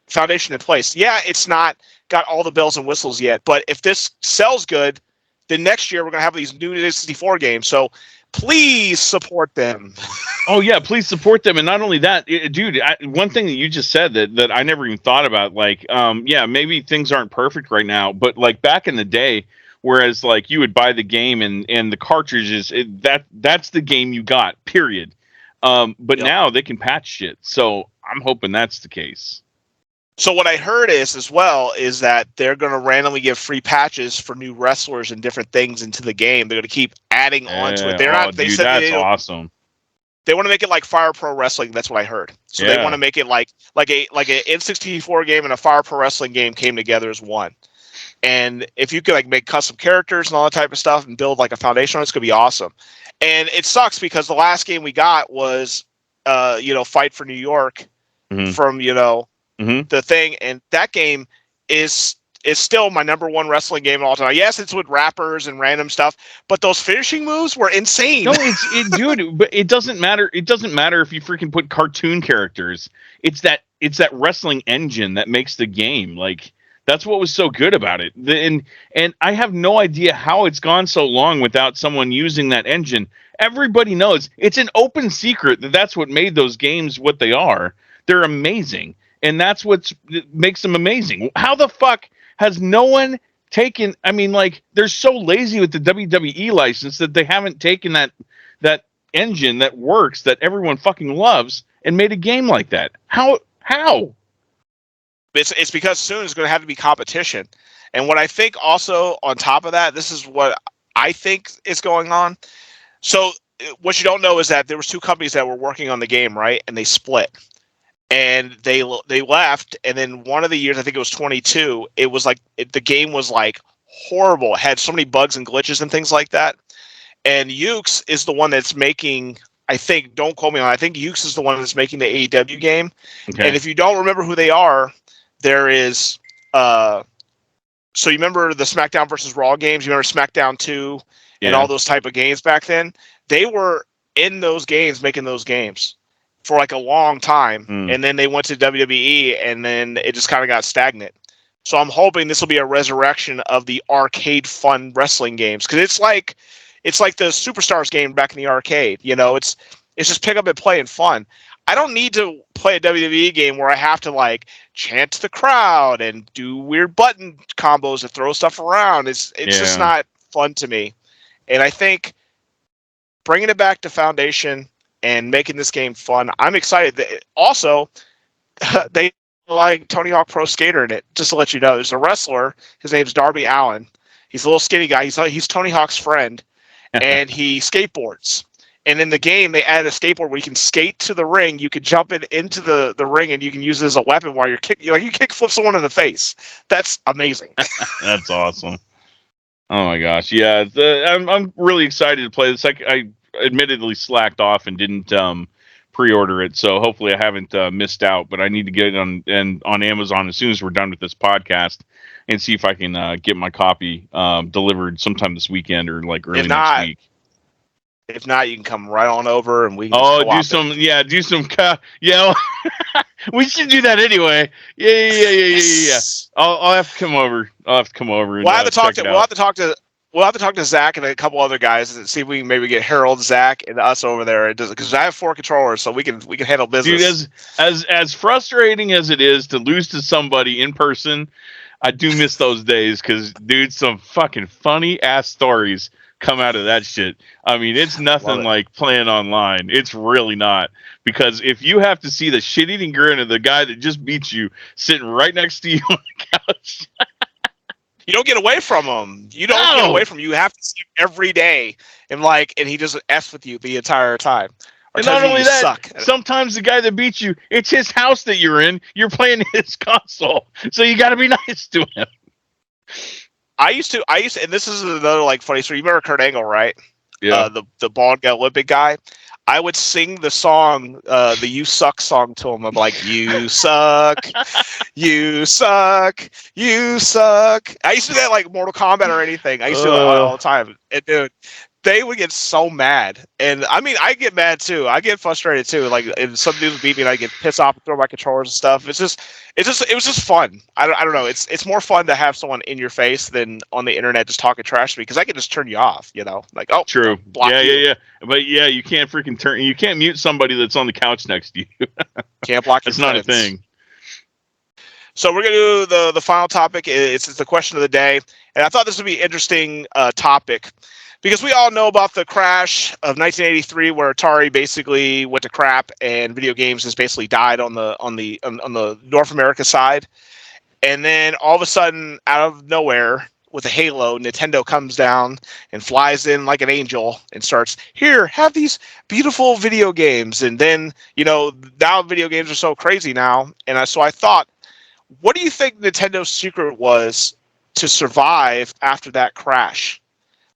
foundation in place. Yeah, it's not got all the bells and whistles yet. But if this sells good, then next year we're gonna have these new N64 games. So please support them. Oh yeah, please support them. And not only that, dude, one thing that you just said that I never even thought about, like, yeah, maybe things aren't perfect right now, but like back in the day, whereas like you would buy the game and the cartridges, that's the game you got, period. But now they can patch shit. So I'm hoping that's the case. So what I heard is that they're going to randomly give free patches for new wrestlers and different things into the game. They're going to keep adding on to it. They're not. They said that's awesome. They want to make it like Fire Pro Wrestling. That's what I heard. So they want to make it like a N64 game and a Fire Pro Wrestling game came together as one. And if you could like make custom characters and all that type of stuff and build like a foundation on it, it's going to be awesome. And it sucks because the last game we got was, Fight for New York from the thing, and that game is still my number one wrestling game of all time. Yes, it's with rappers and random stuff, but those finishing moves were insane. No, dude, but it doesn't matter. It doesn't matter if you freaking put cartoon characters. It's that wrestling engine that makes the game. Like that's what was so good about it. And I have no idea how it's gone so long without someone using that engine. Everybody knows it's an open secret that's what made those games what they are. They're amazing. And that's what makes them amazing. How the fuck has no one taken? I mean, like they're so lazy with the WWE license that they haven't taken that engine that works that everyone fucking loves and made a game like that. How? It's because soon it's going to have to be competition. And what I think also on top of that, this is what I think is going on. So what you don't know is that there was two companies that were working on the game, right? And they split. And they left, and then one of the years, I think it was 22, it was like the game was like horrible. It had so many bugs and glitches and things like that. And Ukes is the one that's making, I think, don't quote me on it, I think Ukes is the one that's making the AEW game. Okay. And if you don't remember who they are, there is, so you remember the SmackDown versus Raw games? You remember SmackDown 2 and all those type of games back then? They were in those games, making those games for like a long time, and then they went to WWE, and then it just kind of got stagnant. So I'm hoping this will be a resurrection of the arcade fun wrestling games, because it's like the Superstars game back in the arcade. It's just pick up and play and fun. I don't need to play a WWE game where I have to like chant to the crowd and do weird button combos to throw stuff around. It's just not fun to me. And I think bringing it back to Foundation and making this game fun, I'm excited. Also, they like Tony Hawk Pro Skater in it. Just to let you know, there's a wrestler. His name's Darby Allin. He's a little skinny guy. He's Tony Hawk's friend, and he skateboards. And in the game, they added a skateboard where you can skate to the ring. You can jump into the ring, and you can use it as a weapon while you're kicking. You kick flip someone in the face. That's amazing. That's awesome. Oh my gosh, yeah. I'm really excited to play this. I admittedly slacked off and didn't pre-order it, so hopefully I haven't missed out, but I need to get it on Amazon as soon as we're done with this podcast and see if I can get my copy delivered sometime this weekend or like early next week. If not, you can come right on over and we can just Oh, co-op do some, yeah. We should do that anyway. Yeah. Yes. I'll have to come over. I'll have to come over and We'll have to talk check to it we'll out. have to talk to we'll have to talk to Zach and a couple other guys and see if we can maybe get Harold, Zach, and us over there. Because I have 4 controllers, so we can handle business. Dude, as frustrating as it is to lose to somebody in person, I do miss those days because, dude, some fucking funny ass stories come out of that shit. I mean, it's nothing like playing online. It's really not. Because if you have to see the shit-eating grin of the guy that just beat you sitting right next to you on the couch. You don't get away from him. You don't get away from him. You have to see him every day. And he just F's with you the entire time. And not only that, sometimes the guy that beats you, it's his house that you're in. You're playing his console. So you got to be nice to him. I used to, and this is another funny story. You remember Kurt Angle, right? Yeah. The bald guy, Olympic guy. I would sing the song, the "You Suck" song to him. I'm like, "You suck, you suck, you suck." I used to do that like Mortal Kombat or anything. I used to do it all the time. And dude, they would get so mad, and I mean, I get mad too. I get frustrated too. Like if some dudes beat me, and I get pissed off and throw my controllers and stuff. It was just fun. I don't know. It's more fun to have someone in your face than on the internet just talking trash to me because I can just turn you off. Like, oh, true. Yeah. But yeah, you can't freaking you can't mute somebody that's on the couch next to you. Can't block. That's not a thing. So we're gonna do the final topic. It's the question of the day, and I thought this would be an interesting topic. Because we all know about the crash of 1983, where Atari basically went to crap, and video games has basically died on the North America side. And then all of a sudden, out of nowhere, with a halo, Nintendo comes down and flies in like an angel and starts, "Here, have these beautiful video games." And then now video games are so crazy now, and so I thought, what do you think Nintendo's secret was to survive after that crash?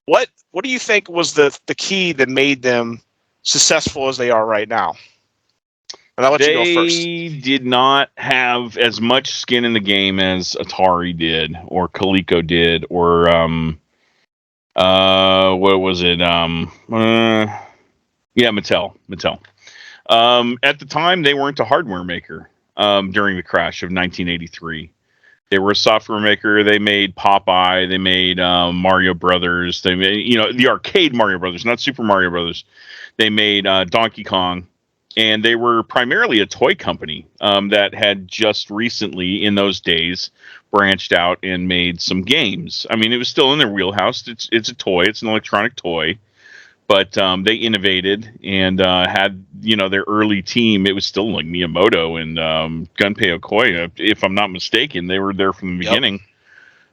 What do you think was the key that made them successful as they are right now? And I'll let you go first. They did not have as much skin in the game as Atari did, or Coleco did, or what was it? Mattel. At the time, they weren't a hardware maker. During the crash of 1983. They were a software maker. They made Popeye. They made Mario Brothers. They made, the arcade Mario Brothers, not Super Mario Brothers. They made Donkey Kong. And they were primarily a toy company that had just recently, in those days, branched out and made some games. I mean, it was still in their wheelhouse. It's a toy. It's an electronic toy. But they innovated and had, their early team. It was still like Miyamoto and Gunpei Okoye, if I'm not mistaken. They were there from the beginning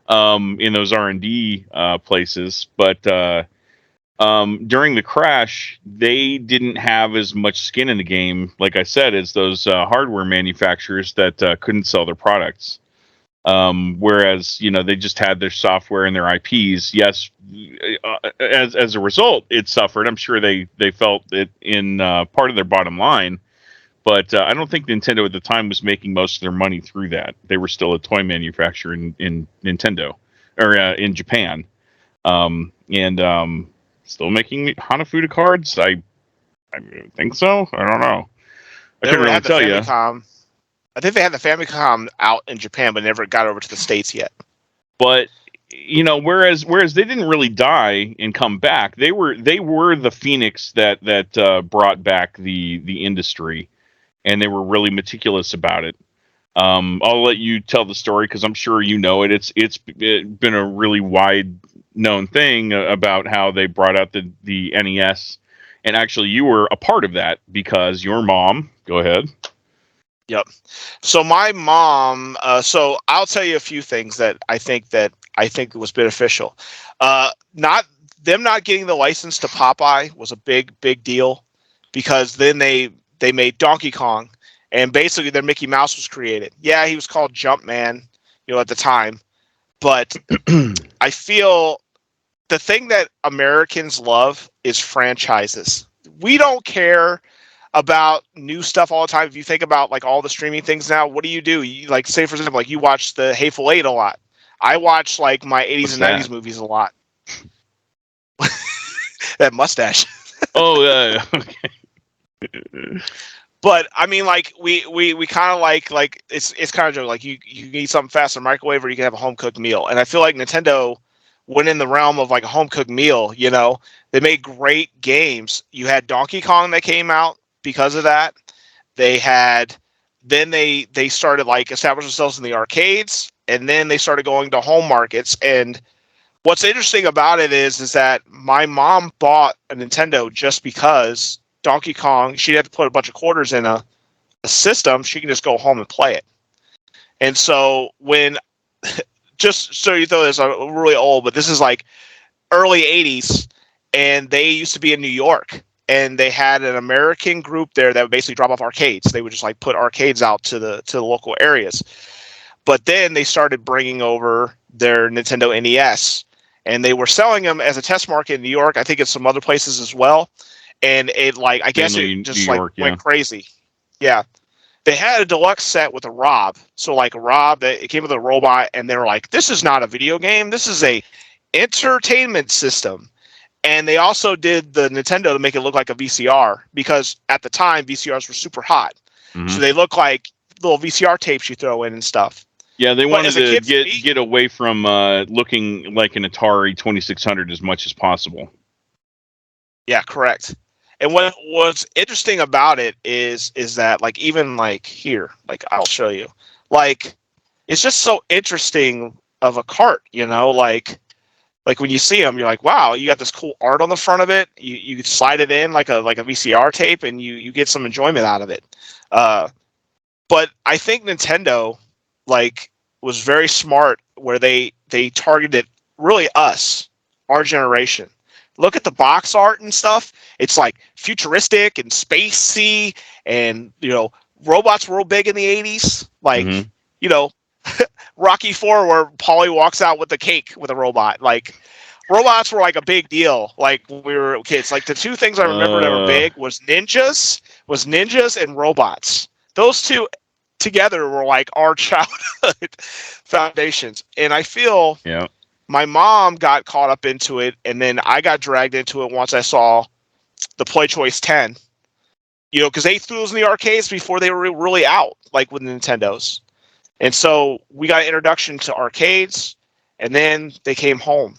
in those R&D places. But during the crash, they didn't have as much skin in the game, like I said, as those hardware manufacturers that couldn't sell their products. Whereas, they just had their software and their IPs. Yes, as a result, it suffered. I'm sure they felt it in part of their bottom line. But I don't think Nintendo at the time was making most of their money through that. They were still a toy manufacturer in Nintendo, or in Japan. And still making Hanafuda cards? I think so. I don't know. I couldn't really tell you. I think they had the Famicom out in Japan, but never got over to the States yet. But whereas they didn't really die and come back, they were the phoenix that brought back the industry, and they were really meticulous about it. I'll let you tell the story because I'm sure you know it. It's been a really wide known thing about how they brought out the NES, and actually you were a part of that because your mom. Go ahead. Yep. So my mom. So I'll tell you a few things that I think was beneficial. Not getting the license to Popeye was a big deal because then they made Donkey Kong, and basically their Mickey Mouse was created. Yeah, he was called Jumpman, at the time, but I feel the thing that Americans love is franchises. We don't care about new stuff all the time. If you think about like all the streaming things now, what do? You like, say for example, like you watch the Hateful Eight a lot. I watch like my 80s and 90s movies a lot. That mustache. Oh, okay. But I mean, like we kind of like it's kind of joke. Like you need something fast in the microwave, or you can have a home cooked meal. And I feel like Nintendo went in the realm of like a home cooked meal. You know, they made great games. You had Donkey Kong that came out because of that. They had then they started like establishing themselves in the arcades, and then they started going to home markets. And what's interesting about it is that my mom bought a Nintendo just because Donkey Kong, she had to put a bunch of quarters in a system. She can just go home and play it. And so when, just so you know this, I'm really old, but this is like early 80s, and they used to be in New York. And they had an American group there that would basically drop off arcades. They would just like put arcades out to the local areas. But then they started bringing over their Nintendo NES, and they were selling them as a test market in New York. I think in some other places as well. And it like I guess Mainly it New just like York, went yeah. crazy. Yeah, they had a deluxe set with a Rob. So like a Rob that it came with a robot, and they were like, "This is not a video game. This is a entertainment system." And they also did the Nintendo to make it look like a VCR because at the time VCRs were super hot, Hmm. so they look like little VCR tapes you throw in and stuff. Yeah, they But wanted as a to kid, for me, get away from looking like an Atari 2600 as much as possible. yeah, correct. And what's interesting about it is that like even like here, like I'll show you, like it's just so interesting of a cart, you know, like when you see them, you're like, wow, you got this cool art on the front of it. You slide it in like a VCR tape, and you get some enjoyment out of it. Uh, but I think Nintendo like was very smart where they targeted really us, our generation. Look at the box art and stuff. It's like futuristic and spacey, and you know, robots were real big in the 80s. Hmm. Like, you know, Rocky 4 where Polly walks out with the cake with a robot. Like robots were like a big deal like when we were kids. Like the two things I remember that were Uh, big was ninjas and robots. Those two together were like our childhood foundations. And I feel yeah. my mom got caught up into it, and then I got dragged into it once I saw the Play Choice 10. You know, because they threw those in the arcades before they were really out, like with Nintendos. And so we got an introduction to arcades, and then they came home.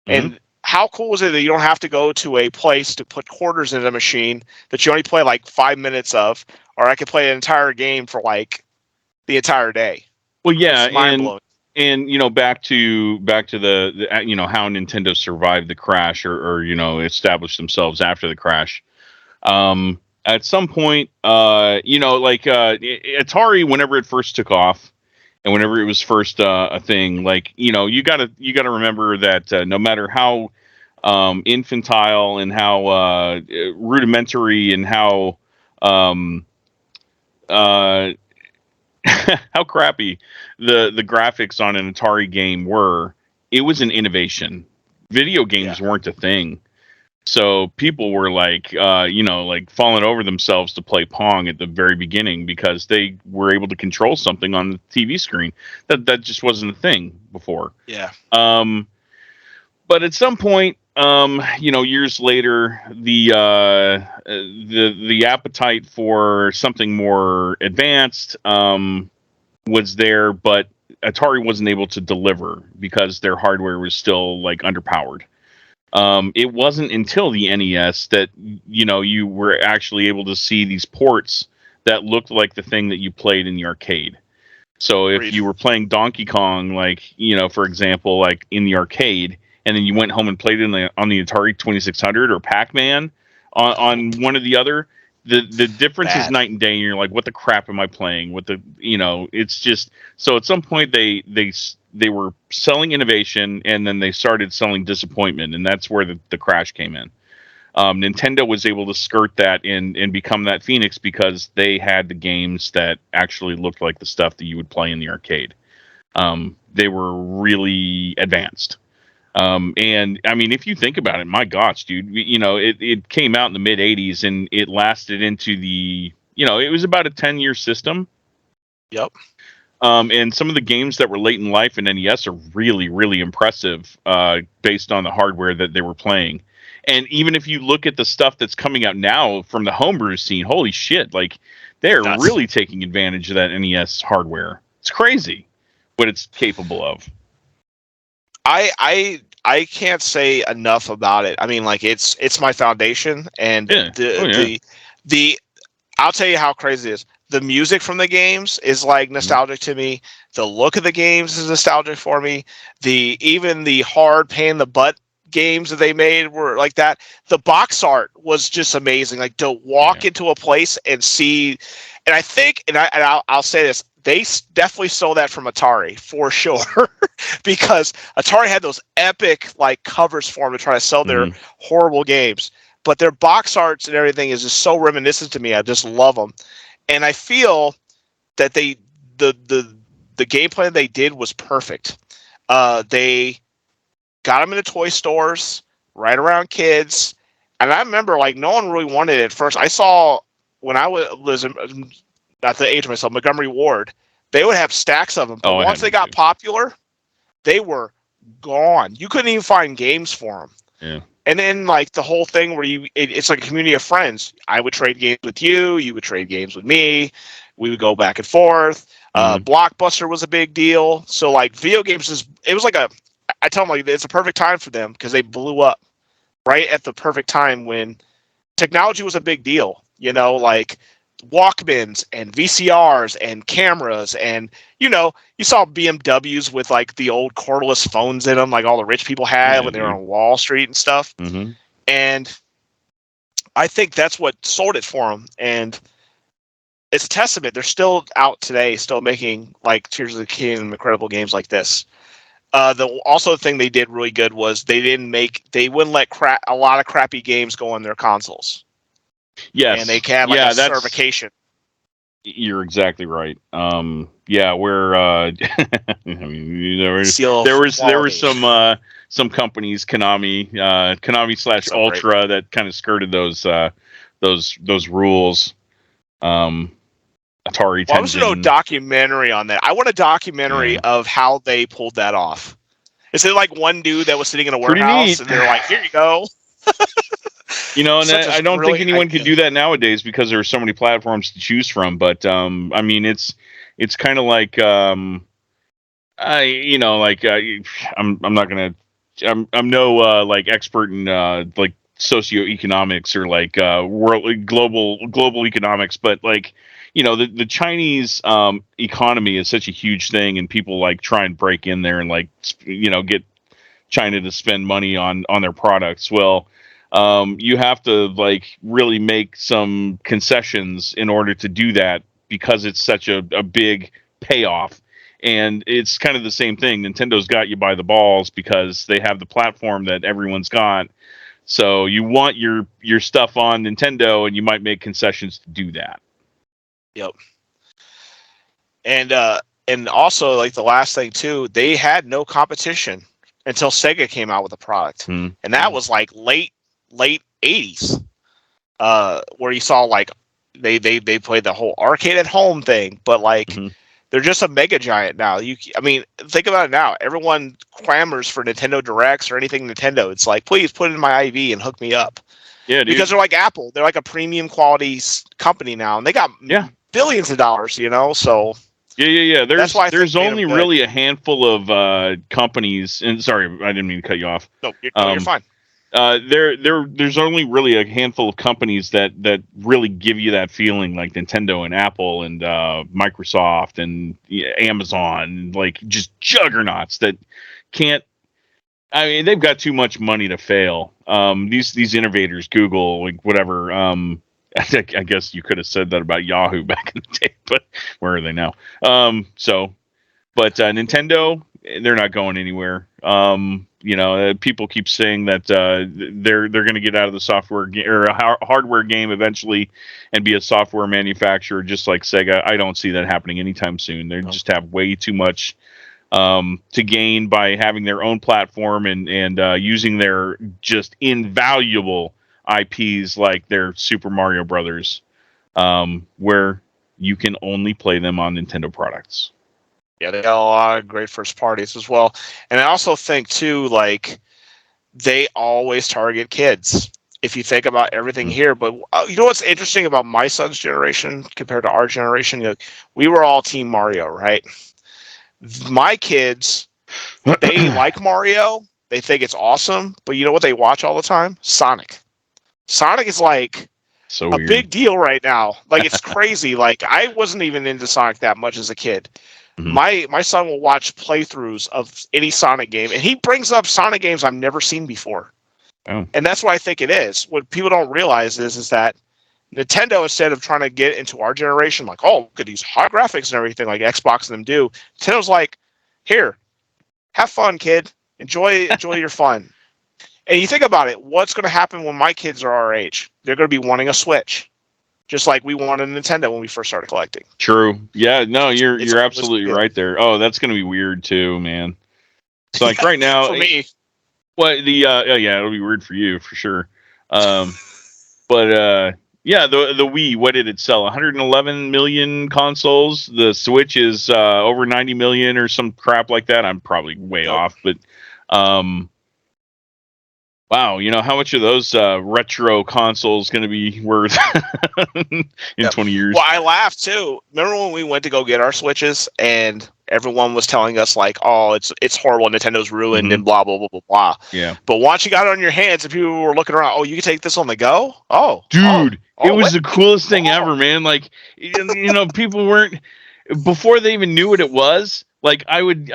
Hmm. And how cool is it that you don't have to go to a place to put quarters in a machine that you only play like 5 minutes of, or I could play an entire game for like the entire day. Well, It yeah, was mind blowing. and you know back to the you know how Nintendo survived the crash or you know established themselves after the crash. At some point, you know, like Atari, whenever it first took off, and whenever it was first a thing, like you gotta remember that no matter how infantile and how rudimentary and how um, uh, how crappy the graphics on an Atari game were, it was an innovation. Video Yeah, games weren't a thing. So people were like, you know, like falling over themselves to play Pong at the very beginning because they were able to control something on the TV screen that just wasn't a thing before. yeah, Um, but at some point, you know, years later, the appetite for something more advanced was there, but Atari wasn't able to deliver because their hardware was still like underpowered. It wasn't until the NES that you know you were actually able to see these ports that looked like the thing that you played in the arcade. So if agreed. you were playing Donkey Kong, like you know, for example, like in the arcade, and then you went home and played it on the Atari 2600 or Pac Man on one or the other, the difference is Bad. night and day. And you're like, what the crap am I playing? What the you know? It's just so at some point they were selling innovation, and then they started selling disappointment, and that's where the crash came in. Nintendo was able to skirt that and become that Phoenix because they had the games that actually looked like the stuff that you would play in the arcade. They were really advanced. And I mean, if you think about it, my gosh, dude, you know, it came out in the mid 80s and it lasted into you know, it was about a 10-year system. Yep. And some of the games that were late in life in NES are really, really impressive based on the hardware that they were playing. And even if you look at the stuff that's coming out now from the homebrew scene, holy shit! Like they're Nuts. really taking advantage of that NES hardware. It's crazy what it's capable of. I can't say enough about it. I mean, like it's my foundation, and the I'll tell you how crazy it is. The music from the games is like nostalgic to me. The look of the games is nostalgic for me. Even the hard pain in the butt games that they made were like that. The box art was just amazing. Like to walk into a place and see, and I think, I'll say this, they definitely stole that from Atari for sure, because Atari had those epic like covers for them to try to sell their horrible games. But their box arts and everything is just so reminiscent to me. I just love them, and I feel that the gameplay they did was perfect. They got them into toy stores right around kids, and I remember like no one really wanted it at first. I saw when I was at the age of myself, Montgomery Ward, they would have stacks of them, but once they got popular, they were gone. You couldn't even find games for them. Yeah. And then like the whole thing where it's like a community of friends. I would trade games with you. You would trade games with me. We would go back and forth. Blockbuster was a big deal. So like video games it was like I tell them like it's a perfect time for them because they blew up right at the perfect time when technology was a big deal. You know, like Walkmans and VCRs and cameras, and you saw BMWs with like the old cordless phones in them, like all the rich people had when they were on Wall Street and stuff. And I think that's what sold it for them, and it's a testament. They're still out today, still making like Tears of the Kingdom and incredible games like this. The thing they did really good was they wouldn't let a lot of crappy games go on their consoles. Yes. And they had like a certification. You're exactly right. Where I mean, there was some companies, Konami / Ultra, that kind of skirted those rules. Atari. Well, I was no documentary on that. I want a documentary of how they pulled that off. Is it like one dude that was sitting in a warehouse and they're like, "Here you go." And I don't think anyone could do that nowadays because there are so many platforms to choose from. But I mean, it's kind of like I'm not gonna. I'm no like expert in like socioeconomics or like global economics, but like the Chinese economy is such a huge thing, and people like try and break in there and like get China to spend money on their products. Well, you have to like really make some concessions in order to do that because it's such a big payoff. And it's kind of the same thing. Nintendo's got you by the balls because they have the platform that everyone's got. So you want your stuff on Nintendo, and you might make concessions to do that. Yep. And also like the last thing too, they had no competition until Sega came out with a product, and that was like late 80s, where you saw like they played the whole arcade at home thing, but like they're just a mega giant now. I mean, think about it now. Everyone clamors for Nintendo Directs or anything Nintendo. It's like, please put it in my IV and hook me up. Yeah, dude. Because they're like Apple. They're like a premium quality company now, and they got billions of dollars. So. Yeah. There's only really a handful of companies, and sorry, I didn't mean to cut you off. No, you're fine. There's only really a handful of companies that really give you that feeling, like Nintendo and Apple and Microsoft and Amazon, like just juggernauts that can't. I mean, they've got too much money to fail. These innovators, Google, like whatever. I guess you could have said that about Yahoo back in the day, but where are they now? But Nintendo, they're not going anywhere. People keep saying that they're going to get out of the software or hardware game eventually and be a software manufacturer just like Sega. I don't see that happening anytime soon. They just have way too much to gain by having their own platform and using their just invaluable IPs like their Super Mario Brothers, where you can only play them on Nintendo products. Yeah, they got a lot of great first parties as well. And I also think too, like they always target kids. If you think about everything here, but you know what's interesting about my son's generation compared to our generation? You know, we were all Team Mario, right? My kids, they like Mario. They think it's awesome, but you know what they watch all the time? Sonic. Sonic is like So a weird. big deal right now. Like, it's crazy. Like, I wasn't even into Sonic that much as a kid. My son will watch playthroughs of any Sonic game, and he brings up Sonic games I've never seen before. Oh. And that's what I think it is. What people don't realize is that Nintendo, instead of trying to get into our generation, like, oh, look at these high graphics and everything like Xbox and them do, Nintendo's like, here, have fun, kid. Enjoy your fun. And you think about it, what's going to happen when my kids are our age? They're going to be wanting a Switch, just like we wanted a Nintendo when we first started collecting. True. Yeah. No, you're absolutely good. right there. Oh, that's going to be weird too, man. It's like right now. For me. What the yeah, it'll be weird for you for sure. But yeah, the Wii, what did it sell? 111 million consoles. The Switch is over 90 million or some crap like that. I'm probably way off, but wow, you know, how much are those retro consoles going to be worth in 20 years? Well, I laughed too. Remember when we went to go get our Switches and everyone was telling us like, "Oh, it's horrible. Nintendo's ruined and blah blah blah blah blah." Yeah. But once you got it on your hands and people were looking around, "Oh, you can take this on the go." Oh, dude, it was the coolest thing Oh. ever, man. Like, you know, people weren't before they even knew what it was. Like, I would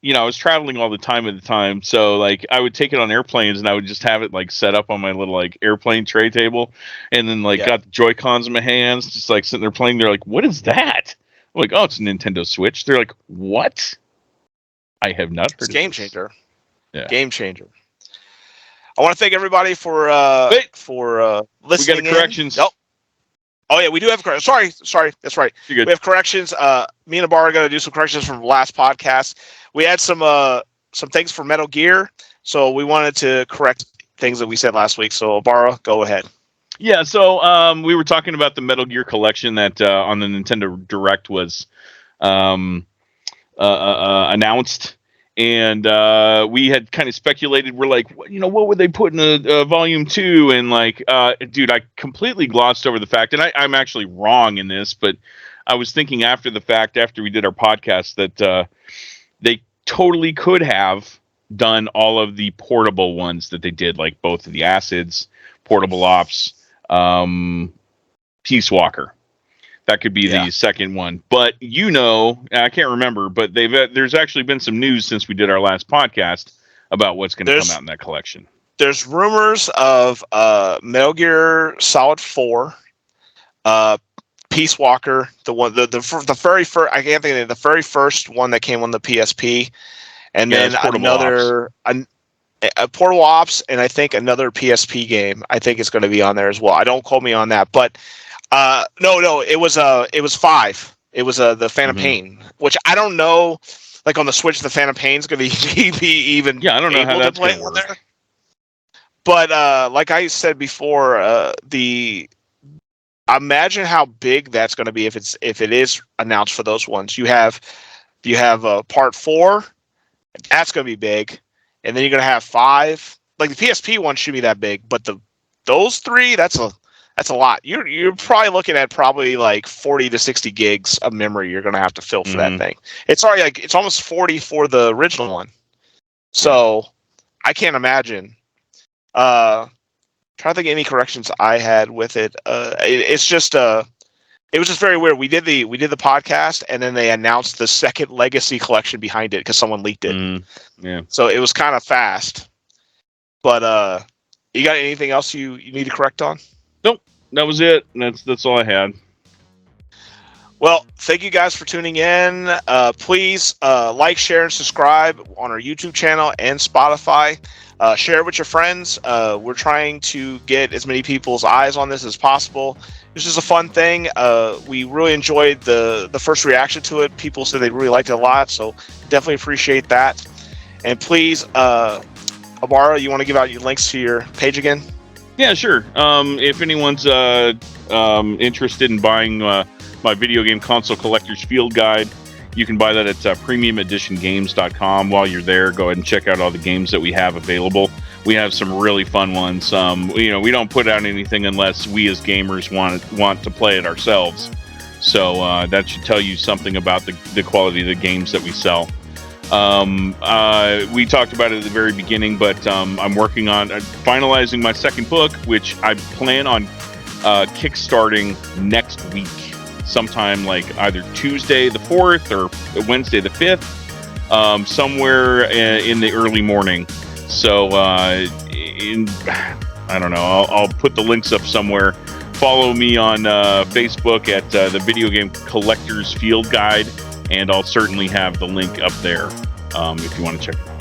you know, I was traveling all the time at the time, so like I would take it on airplanes and I would just have it like set up on my little like airplane tray table, and then like got the Joy-Cons in my hands, just like sitting there playing. They're like, "What is that?" I'm like, "Oh, it's a Nintendo Switch." They're like, "What?" I have not heard. It's of game this. changer. Yeah. Game changer. I want to thank everybody for listening. We got corrections. Nope. Oh yeah, we do have corrections. Sorry, that's right. You're good. We have corrections. Me and Abar are going to do some corrections from the last podcast. We had some things for Metal Gear, so we wanted to correct things that we said last week. So Abar, go ahead. Yeah, so we were talking about the Metal Gear collection that on the Nintendo Direct was announced, and we had kind of speculated. We're like, you know, what would they put in a Volume 2? And like, dude, I completely glossed over the fact, and I'm actually wrong in this, but I was thinking after the fact, after we did our podcast, that they totally could have done all of the portable ones that they did, like both of the Acids, Portable Ops, Peace Walker. That could be the second one. But, you know, I can't remember, but there's actually been some news since we did our last podcast about what's going to come out in that collection. There's rumors of Metal Gear Solid 4, Peace Walker, the very first, I can't think of the very first one that came on the PSP, and then another Portable Ops, and I think another PSP game. I think it's going to be on there as well. I don't quote me on that, but no, it was 5. It was the Phantom Pain, which I don't know. Like on the Switch, the Phantom Pain is going to be even I don't know how that's going to work. there. But like I said before, imagine how big that's going to be if it is announced for those ones. You have Part 4, that's going to be big, and then you're going to have 5. Like the PSP one should be that big, but those 3, that's a lot. You're probably looking at like 40 to 60 gigs of memory you're going to have to fill for that thing. It's already like it's almost 40 for the original one. So I can't imagine. Trying to think of any corrections I had with it. It's just it was just very weird. We did the podcast, and then they announced the second Legacy collection behind it because someone leaked it. Yeah. So it was kind of fast. But you got anything else you need to correct on? Nope. That was it. That's all I had. Well, thank you guys for tuning in. Please like, share, and subscribe on our YouTube channel and Spotify. Share it with your friends. We're trying to get as many people's eyes on this as possible. This is a fun thing. We really enjoyed the first reaction to it. People said they really liked it a lot, so definitely appreciate that. And please, Abara, you want to give out your links to your page again? Yeah, sure. If anyone's interested in buying my video game console collector's field guide, You can buy that at premiumeditiongames.com. While you're there, go ahead and check out all the games that we have available. We have some really fun ones. We don't put out anything unless we as gamers want to play it ourselves. So that should tell you something about the quality of the games that we sell. We talked about it at the very beginning, but I'm working on finalizing my second book, which I plan on kickstarting next week, sometime like either Tuesday the 4th or Wednesday the 5th, somewhere in the early morning. So I don't know, I'll put the links up somewhere. Follow me on Facebook at the Video Game Collectors Field Guide, and I'll certainly have the link up there if you want to check it out.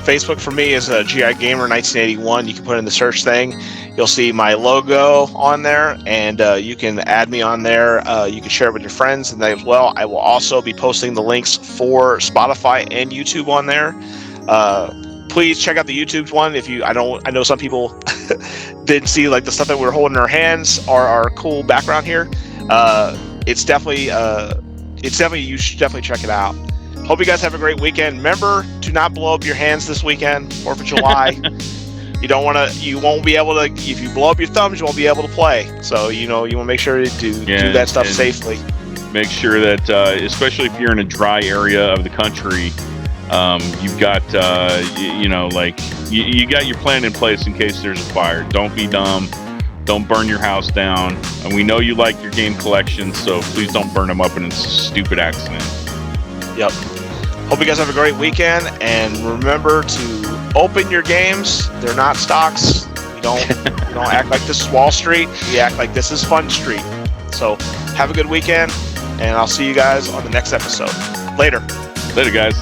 Facebook for me is GI Gamer 1981. You can put in the search thing. You'll see my logo on there, and you can add me on there. You can share it with your friends and that as well. I will also be posting the links for Spotify and YouTube on there. Please check out the YouTube one. I know some people didn't see like the stuff that we're holding in our hands or our cool background here. It's definitely you should definitely check it out. Hope you guys have a great weekend. Remember to not blow up your hands this weekend, 4th of July. You won't be able to, if you blow up your thumbs, you won't be able to play. So, you want to make sure to do that stuff safely. Make sure that, especially if you're in a dry area of the country, you've got, you got your plan in place in case there's a fire. Don't be dumb. Don't burn your house down. And we know you like your game collection, so please don't burn them up in a stupid accident. Yep. Hope you guys have a great weekend, and remember to open your games. They're not stocks. You don't act like this is Wall Street. We act like this is Fun Street. So have a good weekend, and I'll see you guys on the next episode. Later. Later, guys.